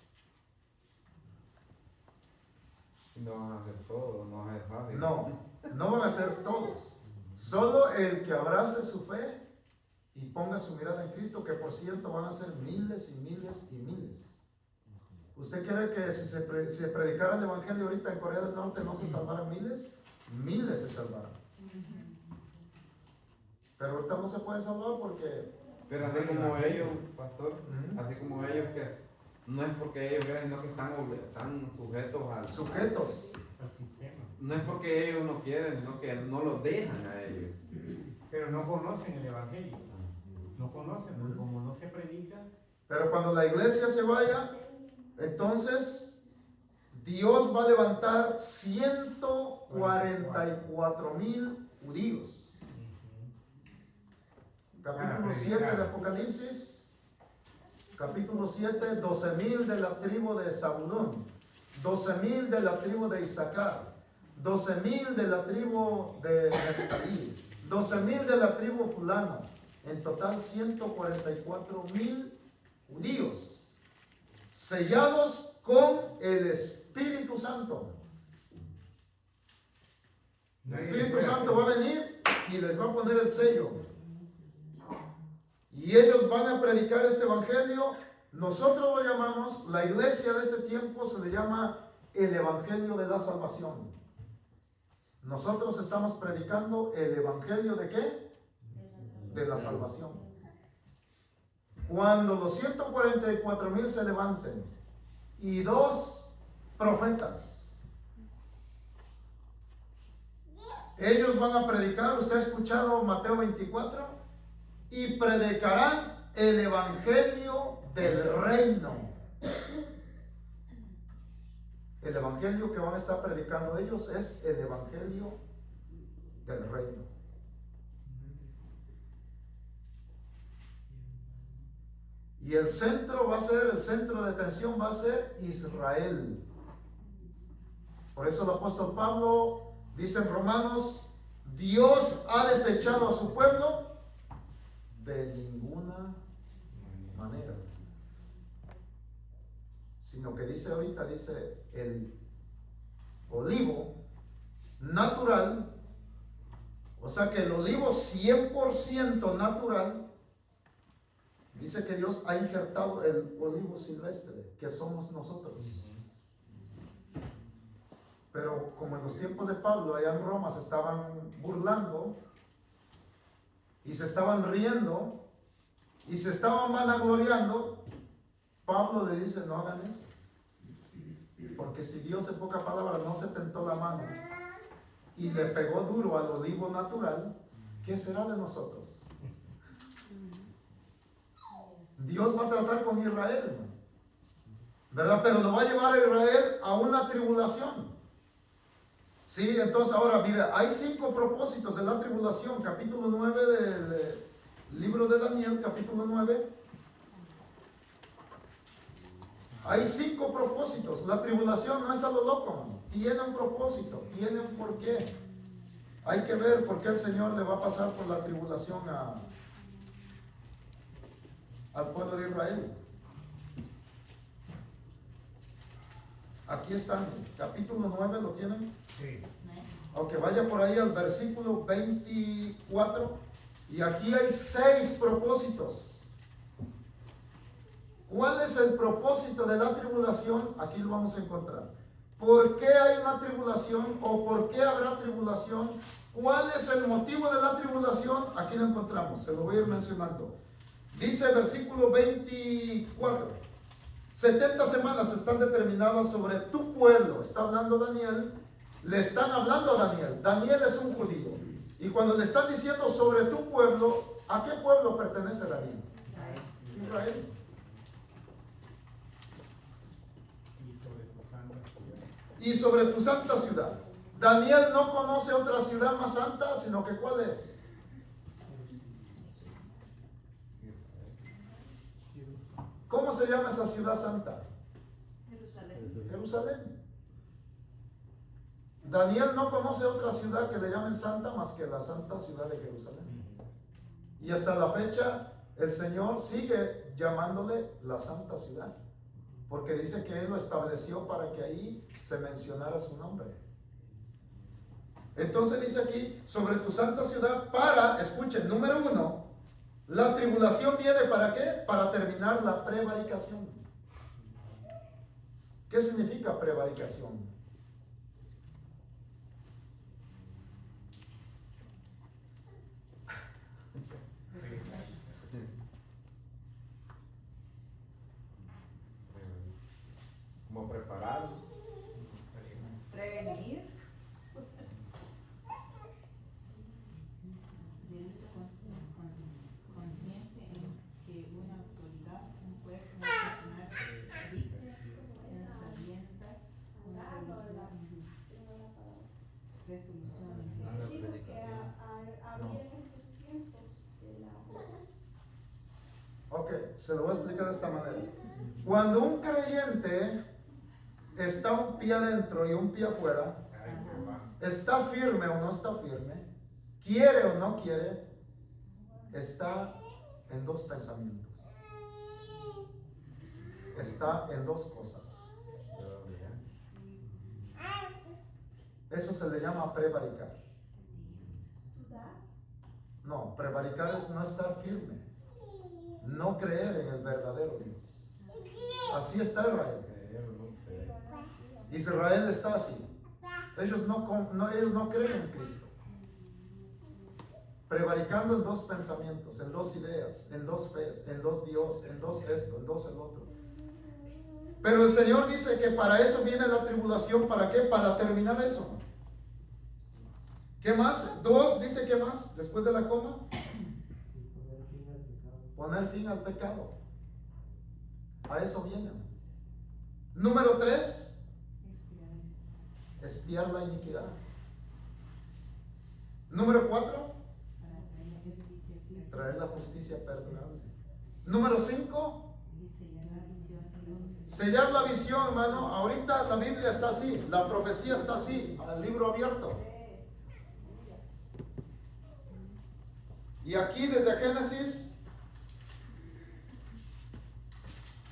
No van a hacer todo, no van a ser fácil. No van a ser todos. Solo el que abrace su fe y ponga su mirada en Cristo, que por cierto van a ser miles y miles y miles. ¿Usted quiere que si se predicara el evangelio ahorita en Corea del Norte no se salvaran miles? Miles se salvaron. Pero ahorita no se puede salvar porque Pero así como ellos, pastor, Ujú. así como ellos que no es porque ellos quieran, sino que están sujetos al Sujetos. al sistema. No es porque ellos no quieren, sino que no los dejan a ellos. Pero no conocen el Evangelio. No conocen, porque como no se predica, Pero cuando la iglesia se vaya, entonces Dios va a levantar 144,000 judíos. Capítulo 7 de Apocalipsis, capítulo 7, 12,000 de la tribu de Zabulón, 12,000 de la tribu de Isaacar, 12,000 de la tribu de Neftalí, 12,000 de la tribu fulano, en total 144,000 judíos, sellados con el Espíritu Santo. El nadie Espíritu puede Santo hacer. va a venir y les va a poner el sello. Y ellos van a predicar este evangelio. Nosotros lo llamamos, la iglesia de este tiempo se le llama el evangelio de la salvación. Nosotros estamos predicando el evangelio de ¿qué? De la salvación. Cuando los 144,000 se levanten y 2 profetas, ellos van a predicar. Usted ha escuchado Mateo 24, y predicarán el evangelio del reino. El evangelio que van a estar predicando ellos es el evangelio del reino. Y el centro va a ser, el centro de atención va a ser Israel. Por eso el apóstol Pablo dice en Romanos: Dios ha desechado a su pueblo de ninguna manera, sino que dice ahorita, dice el olivo natural, o sea que el olivo 100% natural, dice que Dios ha injertado el olivo silvestre, que somos nosotros. Pero como en los tiempos de Pablo, allá en Roma, se estaban burlando y se estaban riendo y se estaban vanagloriando, Pablo le dice: no hagan eso, porque si Dios en pocas palabras no se tentó la mano y le pegó duro al olivo natural, ¿qué será de nosotros? Dios va a tratar con Israel, ¿verdad? Pero lo va a llevar a Israel a una tribulación. Sí, entonces ahora mira, hay 5 propósitos de la tribulación. Capítulo 9 del libro de Daniel, capítulo 9. Hay 5 propósitos. La tribulación no es a lo loco, tiene un propósito, tiene un porqué. Hay que ver por qué el Señor le va a pasar por la tribulación al pueblo de Israel. Aquí están, capítulo 9, ¿lo tienen? Sí. Aunque vaya por ahí al versículo 24, y aquí hay 6 propósitos. ¿Cuál es el propósito de la tribulación? Aquí lo vamos a encontrar. ¿Por qué hay una tribulación o por qué habrá tribulación? ¿Cuál es el motivo de la tribulación? Aquí lo encontramos, se lo voy a ir mencionando. Dice el versículo 24: 70 semanas están determinadas sobre tu pueblo. Está hablando Daniel, le están hablando a Daniel. Daniel es un judío. Y cuando le están diciendo sobre tu pueblo, ¿a qué pueblo pertenece Daniel? Israel. Y sobre tu santa ciudad. Daniel no conoce otra ciudad más santa, sino que ¿cuál es? ¿Cómo se llama esa ciudad santa? Jerusalén. Jerusalén. Daniel no conoce otra ciudad que le llamen santa más que la santa ciudad de Jerusalén. Y hasta la fecha el Señor sigue llamándole la santa ciudad, porque dice que Él lo estableció para que ahí se mencionara su nombre. Entonces dice aquí, sobre tu santa ciudad, para, escuchen, número 1, la tribulación viene ¿para qué? Para terminar la prevaricación. ¿Qué significa prevaricación? porque se lo voy a explicar de esta manera. Cuando un creyente está un pie adentro y un pie afuera, está firme o no está firme, quiere o no quiere, está en dos pensamientos. Está en dos cosas. Eso se le llama prevaricar. No, prevaricar es no estar firme, no creer en el verdadero Dios. Así está Israel. Israel está así. Ellos no creen en Cristo. Prevaricando en dos pensamientos, en dos ideas, en dos fes, en dos Dios, en dos esto, en dos el otro. Pero el Señor dice que para eso viene la tribulación. ¿Para qué? Para terminar eso. ¿Qué más? Dos, dice ¿qué más? Después de la coma. Poner fin al pecado. A eso viene. Número 3. Expiar la iniquidad. Número 4. Traer la justicia perdonable. Número 5. Sellar la visión, hermano. Ahorita la Biblia está así, la profecía está así, el libro abierto. Y aquí desde Génesis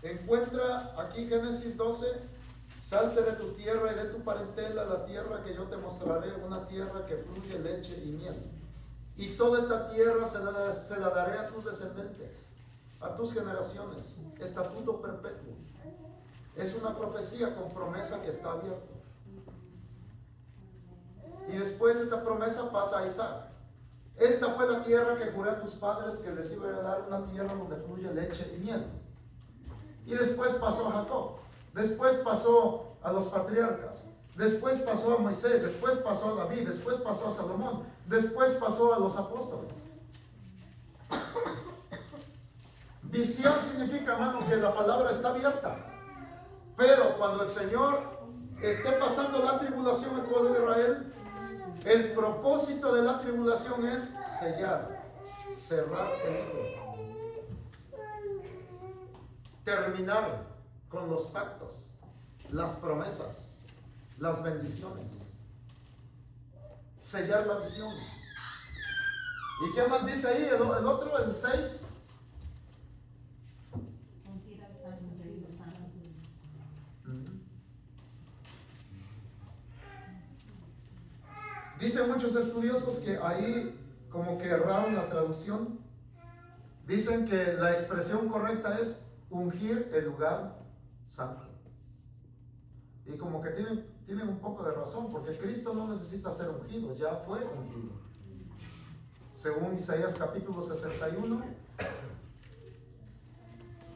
encuentra aquí Génesis 12: salte de tu tierra y de tu parentela a la tierra que yo te mostraré, una tierra que fluye leche y miel. Y toda esta tierra se la daré a tus descendientes, a tus generaciones, estatuto perpetuo. Es una profecía con promesa que está abierta. Y después esta promesa pasa a Isaac. Esta fue la tierra que juré a tus padres que les iba a dar, una tierra donde fluye leche y miel. Y después pasó a Jacob. Después pasó a los patriarcas. Después pasó a Moisés. Después pasó a David. Después pasó a Salomón. Después pasó a los apóstoles. Visión significa, hermano, que la palabra está abierta. Pero cuando el Señor esté pasando la tribulación al pueblo de Israel, el propósito de la tribulación es sellar, cerrar el libro, terminar con los pactos, las promesas, las bendiciones, sellar la visión. ¿Y qué más dice ahí el otro, el 6? Dicen muchos estudiosos que ahí como que erraron la traducción. Dicen que la expresión correcta es ungir el lugar santo. Y como que tienen un poco de razón, porque Cristo no necesita ser ungido, ya fue ungido. Según Isaías capítulo 61,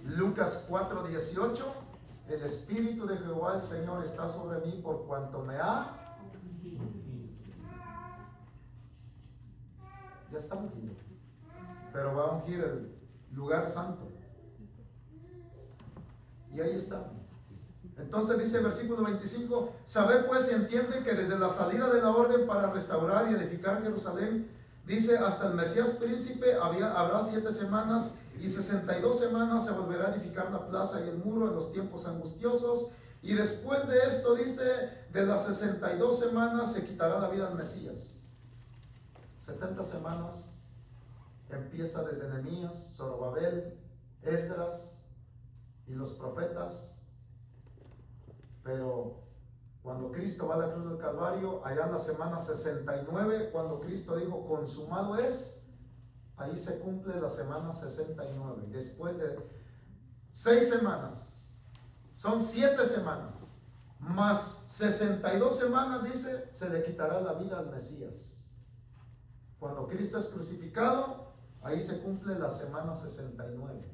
Lucas 4:18, el Espíritu de Jehová el Señor está sobre mí por cuanto me ha ya está ungido, pero va a ungir el lugar santo. Y ahí está. Entonces dice el versículo 25: sabed pues y entiende que desde la salida de la orden para restaurar y edificar Jerusalén, dice, hasta el Mesías príncipe habrá 7 semanas, y 62 semanas se volverá a edificar la plaza y el muro en los tiempos angustiosos. Y después de esto, dice, de las 62 semanas se quitará la vida al Mesías. 70 semanas empieza desde Nehemías, Zorobabel, Esdras y los profetas. Pero cuando Cristo va a la cruz del Calvario, allá en la semana 69, cuando Cristo dijo consumado es, ahí se cumple la semana 69. Después de 6 semanas, son 7 semanas, más 62 semanas, dice, se le quitará la vida al Mesías. Cuando Cristo es crucificado, ahí se cumple la semana 69.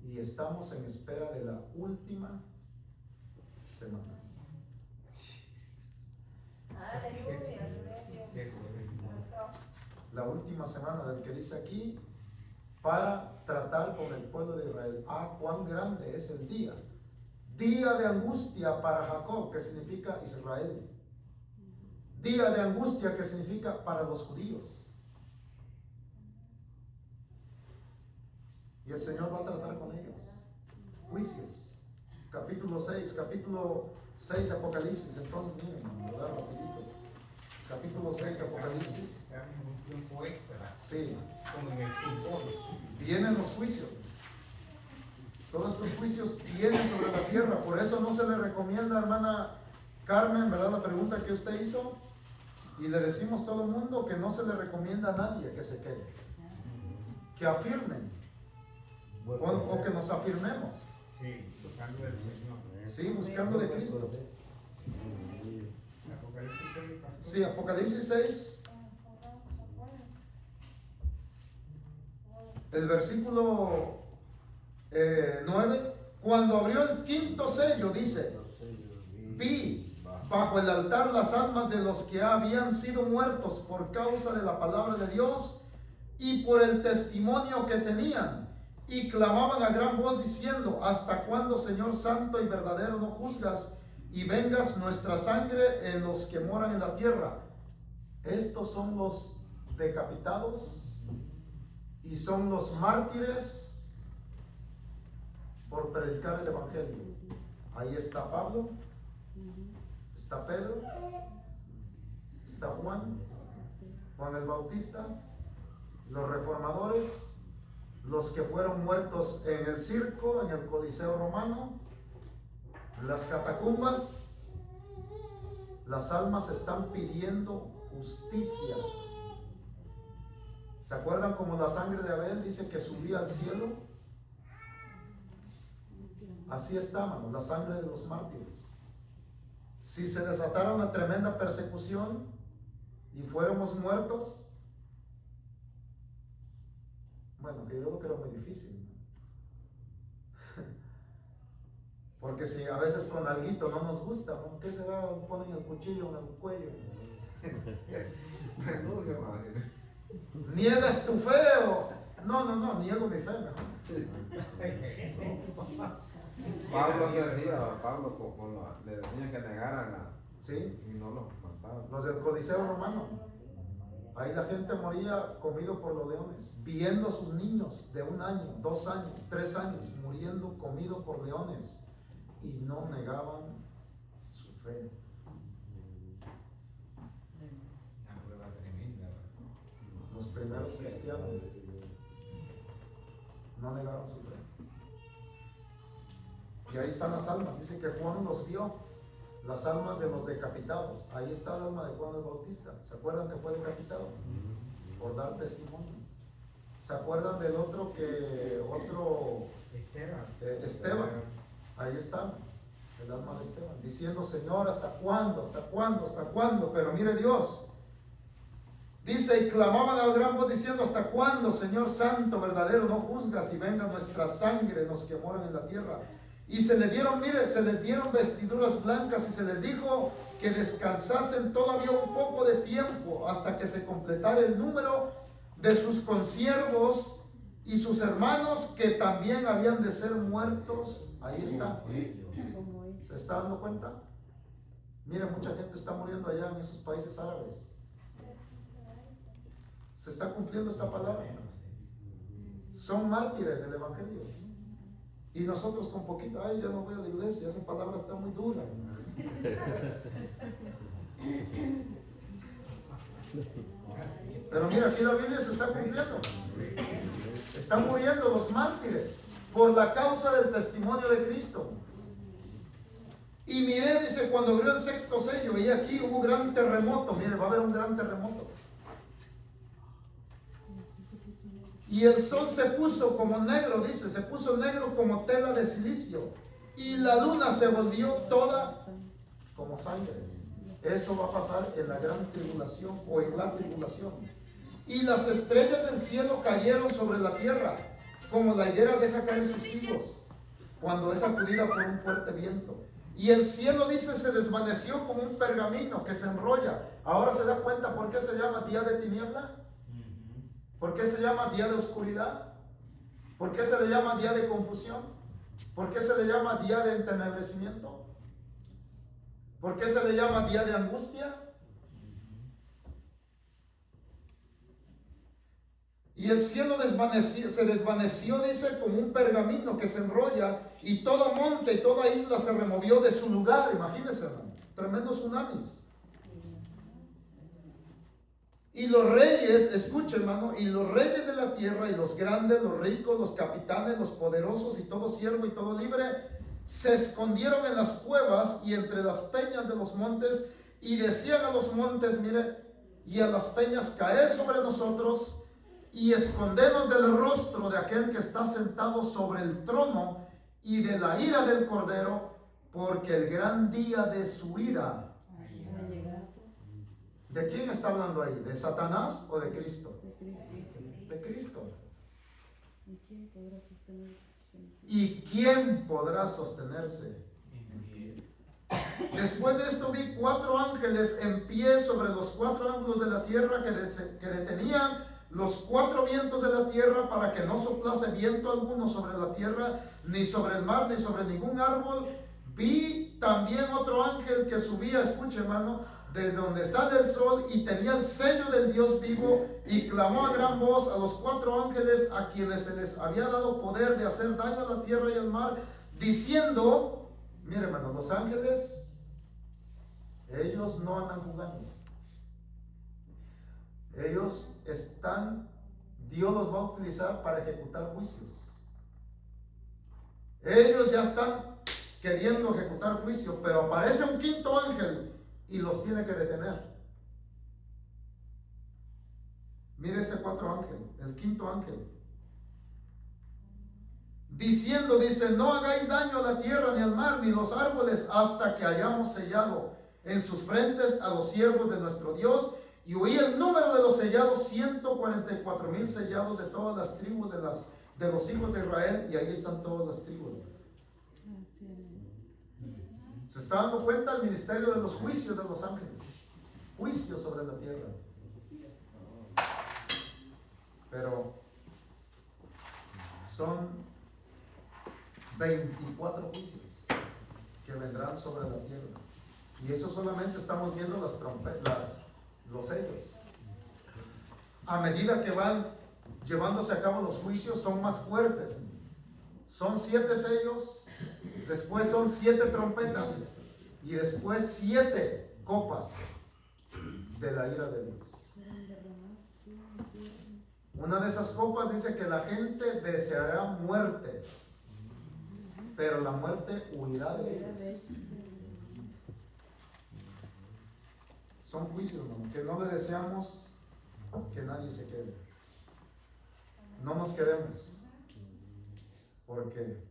Y estamos en espera de la última semana. La última semana del que dice aquí, para tratar con el pueblo de Israel. Ah, cuán grande es el día. Día de angustia para Jacob, que significa Israel. Día de angustia, que significa para los judíos. Y el Señor va a tratar con ellos. Juicios. Capítulo 6 de Apocalipsis. Entonces, miren, ¿verdad? Rapidito. Capítulo 6 de Apocalipsis. Dame un tiempo extra, Sí. como en el fútbol. Vienen los juicios. Todos estos juicios vienen sobre la tierra. Por eso no se le recomienda, hermana Carmen, ¿verdad? La pregunta que usted hizo. Y le decimos todo el mundo que no se le recomienda a nadie que se quede. Que afirmen. O que nos afirmemos. Sí, buscando del Señor. Sí, buscando de Cristo. Apocalipsis 6, pastor. Sí, Apocalipsis 6. El versículo 9. Cuando abrió el quinto sello, dice: vi bajo el altar las almas de los que habían sido muertos por causa de la palabra de Dios y por el testimonio que tenían, y clamaban a gran voz diciendo: ¿hasta cuándo, Señor santo y verdadero, no juzgas y vengas nuestra sangre en los que moran en la tierra? Estos son los decapitados y son los mártires por predicar el evangelio. Ahí está Pablo, está Pedro, está Juan el Bautista, los reformadores, los que fueron muertos en el circo, en el Coliseo Romano, las catacumbas. Las almas están pidiendo justicia. ¿Se acuerdan como la sangre de Abel dice que subía al cielo? Así estábamos, la sangre de los mártires. Si se desatara una tremenda persecución y fuéramos muertos, bueno, que yo lo creo muy difícil, ¿no? Porque si a veces con alguito no nos gusta, ¿no? ¿Qué será? Ponen el cuchillo en el cuello. ¿Niegas tu fe o...? No, niego mi fe mejor. Pablo se hacía, le decían que negaran ¿Sí? y no lo mataban. Los del Coliseo Romano. Ahí la gente moría comido por los leones, viendo a sus niños de 1 año, 2 años, 3 años, muriendo comido por leones, y no negaban su fe. Una prueba tremenda. Los primeros cristianos no negaron su fe. Y ahí están las almas. Dice que Juan los vio, las almas de los decapitados. Ahí está el alma de Juan el Bautista. ¿Se acuerdan que fue decapitado? Por dar testimonio. ¿Se acuerdan del otro Esteban? Ahí está el alma de Esteban, diciendo: Señor, ¿hasta cuándo? ¿Hasta cuándo? ¿Hasta cuándo? Pero mire Dios. Dice: y clamaban a gran voz diciendo: ¿hasta cuándo, Señor santo, verdadero, no juzgas y venga nuestra sangre en los que moran en la tierra? Y se les dieron vestiduras blancas y se les dijo que descansasen todavía un poco de tiempo hasta que se completara el número de sus consiervos y sus hermanos que también habían de ser muertos. Ahí está. ¿Se está dando cuenta? Mira, mucha gente está muriendo allá en esos países árabes. Se está cumpliendo esta palabra. Son mártires del evangelio. Y nosotros con poquito: ay, ya no voy a la iglesia, esa palabra está muy dura. Pero mira, aquí la Biblia se está cumpliendo. Están muriendo los mártires por la causa del testimonio de Cristo. Y miré, dice, cuando abrió el 6º sello, y aquí hubo un gran terremoto. Mire, va a haber un gran terremoto. Y el sol se puso como negro, dice, se puso negro como tela de silicio. Y la luna se volvió toda como sangre. Eso va a pasar en la gran tribulación o en la tribulación. Y las estrellas del cielo cayeron sobre la tierra, como la higuera deja caer sus higos cuando es sacudida por un fuerte viento. Y el cielo, dice, se desvaneció como un pergamino que se enrolla. Ahora se da cuenta por qué se llama día de tiniebla. ¿Por qué se llama día de oscuridad? ¿Por qué se le llama día de confusión? ¿Por qué se le llama día de entenebrecimiento? ¿Por qué se le llama día de angustia? Y el cielo se desvaneció, dice, como un pergamino que se enrolla, y todo monte y toda isla se removió de su lugar. Imagínense, hermano, tremendos tsunamis. Y los reyes, escuchen, hermano, y los reyes de la tierra, y los grandes, los ricos, los capitanes, los poderosos, y todo siervo y todo libre, se escondieron en las cuevas y entre las peñas de los montes, y decían a los montes, mire, y a las peñas, caed sobre nosotros, y escondenos del rostro de aquel que está sentado sobre el trono, y de la ira del Cordero, porque el gran día de su ira. ¿De quién está hablando ahí? ¿De Satanás o de Cristo? De Cristo. ¿Y quién podrá sostenerse? Después de esto vi 4 ángeles en pie sobre los 4 ángulos de la tierra que detenían los 4 vientos de la tierra para que no soplase viento alguno sobre la tierra, ni sobre el mar, ni sobre ningún árbol. Vi también otro ángel que subía, escuche, hermano, desde donde sale el sol, y tenía el sello del Dios vivo, y clamó a gran voz a los 4 ángeles a quienes se les había dado poder de hacer daño a la tierra y al mar, diciendo, mire, hermano, los ángeles, ellos no andan jugando. Ellos están, Dios los va a utilizar para ejecutar juicios. Ellos ya están queriendo ejecutar juicio, pero aparece un 5.º ángel y los tiene que detener. Mire este 4 ángel, el 5.º ángel, diciendo, dice, no hagáis daño a la tierra, ni al mar, ni los árboles, hasta que hayamos sellado en sus frentes a los siervos de nuestro Dios. Y oí el número de los sellados, 144,000 sellados de todas las tribus de los hijos de Israel, y ahí están todas las tribus. ¿Se está dando cuenta el ministerio de los juicios de los ángeles? Juicios sobre la tierra. Pero son 24 juicios que vendrán sobre la tierra. Y eso solamente estamos viendo las trompetas, los sellos. A medida que van llevándose a cabo los juicios, son más fuertes. Son 7 sellos, después son 7 trompetas, y después 7 copas de la ira de Dios. Una de esas copas dice que la gente deseará muerte, pero la muerte huirá de ellos. Son juicios, hermano, que no le deseamos que nadie se quede. No nos quedemos, porque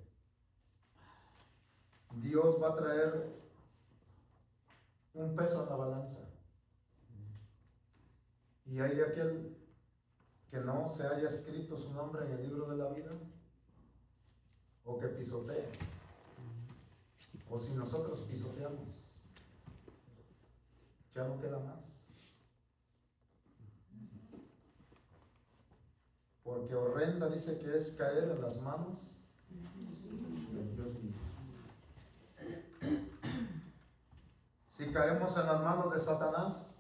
Dios va a traer un peso a la balanza. Y hay de aquel que no se haya escrito su nombre en el libro de la vida, o que pisotee, o si nosotros pisoteamos, ya no queda más. Porque horrenda dice que es caer en las manos de Dios mismo. Si caemos en las manos de Satanás,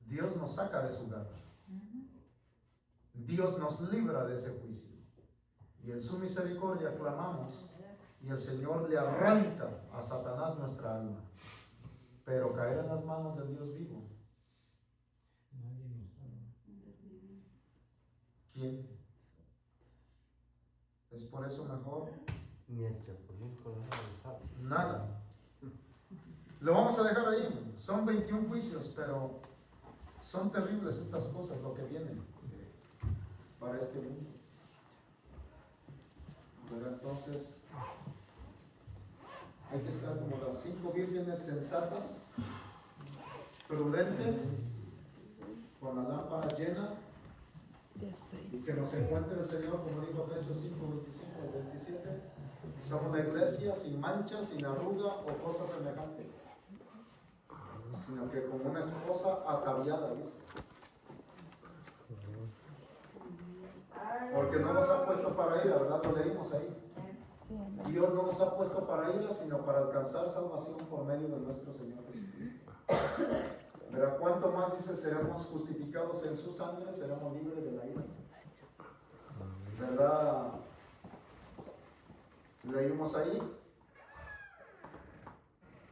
Dios nos saca de su garra. Dios nos libra de ese juicio. Y en su misericordia clamamos, y el Señor le arranca a Satanás nuestra alma. Pero caer en las manos del Dios vivo, ¿quién? Es por eso mejor nada. Lo vamos a dejar ahí. Son 21 juicios, pero son terribles estas cosas, lo que viene para este mundo. Pero entonces hay que estar como las 5 vírgenes sensatas, prudentes, con la lámpara llena, y que nos encuentre el Señor, como dijo Efesios 5, 25 al 27. Somos la iglesia sin mancha, sin arruga o cosa semejante, sino que como una esposa ataviada, ¿viste? Porque no nos ha puesto para ira, ¿verdad? Lo leímos ahí. Dios no nos ha puesto para ira, sino para alcanzar salvación por medio de nuestro Señor Jesucristo. Pero cuanto más dice, seremos justificados en su sangre, seremos libres de la ira. vimos ahí,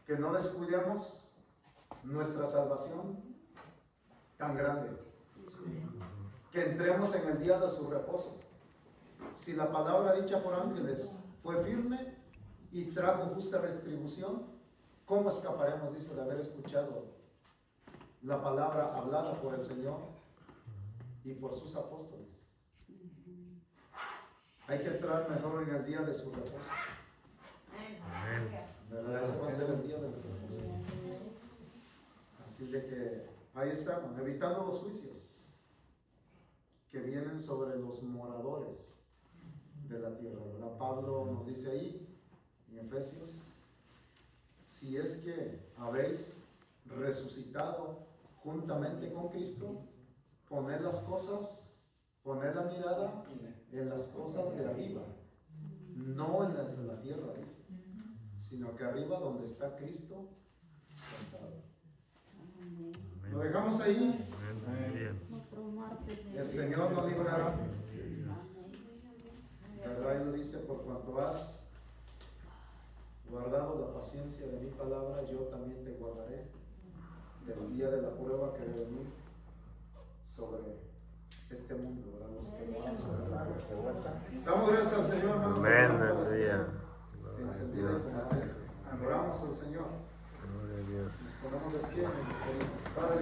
que no descuidemos nuestra salvación tan grande, que entremos en el día de su reposo. Si la palabra dicha por ángeles fue firme y trajo justa retribución, ¿cómo escaparemos, dice, de haber escuchado la palabra hablada por el Señor y por sus apóstoles? Hay que entrar mejor en el día de su reposo. ¿Verdad? Ese va a ser el día del reposo. Así de que ahí estamos, evitando los juicios que vienen sobre los moradores de la tierra, ¿verdad? Pablo nos dice ahí en Efesios: si es que habéis resucitado juntamente con Cristo, poned la mirada en las cosas de arriba, no en las de la tierra, dice, sino que arriba donde está Cristo sentado. Lo dejamos ahí. El Señor nos librará. ¿Verdad? Y lo dice: por cuanto has guardado la paciencia de mi palabra, yo también te guardaré del día de la prueba que debe venir sobre este mundo, ¿verdad? Los que van sobre la tierra. Damos gracias al Señor, hermanos. Amén. Encendida y como oramos al Señor. Nos ponemos de pie y nos despedimos. Padre,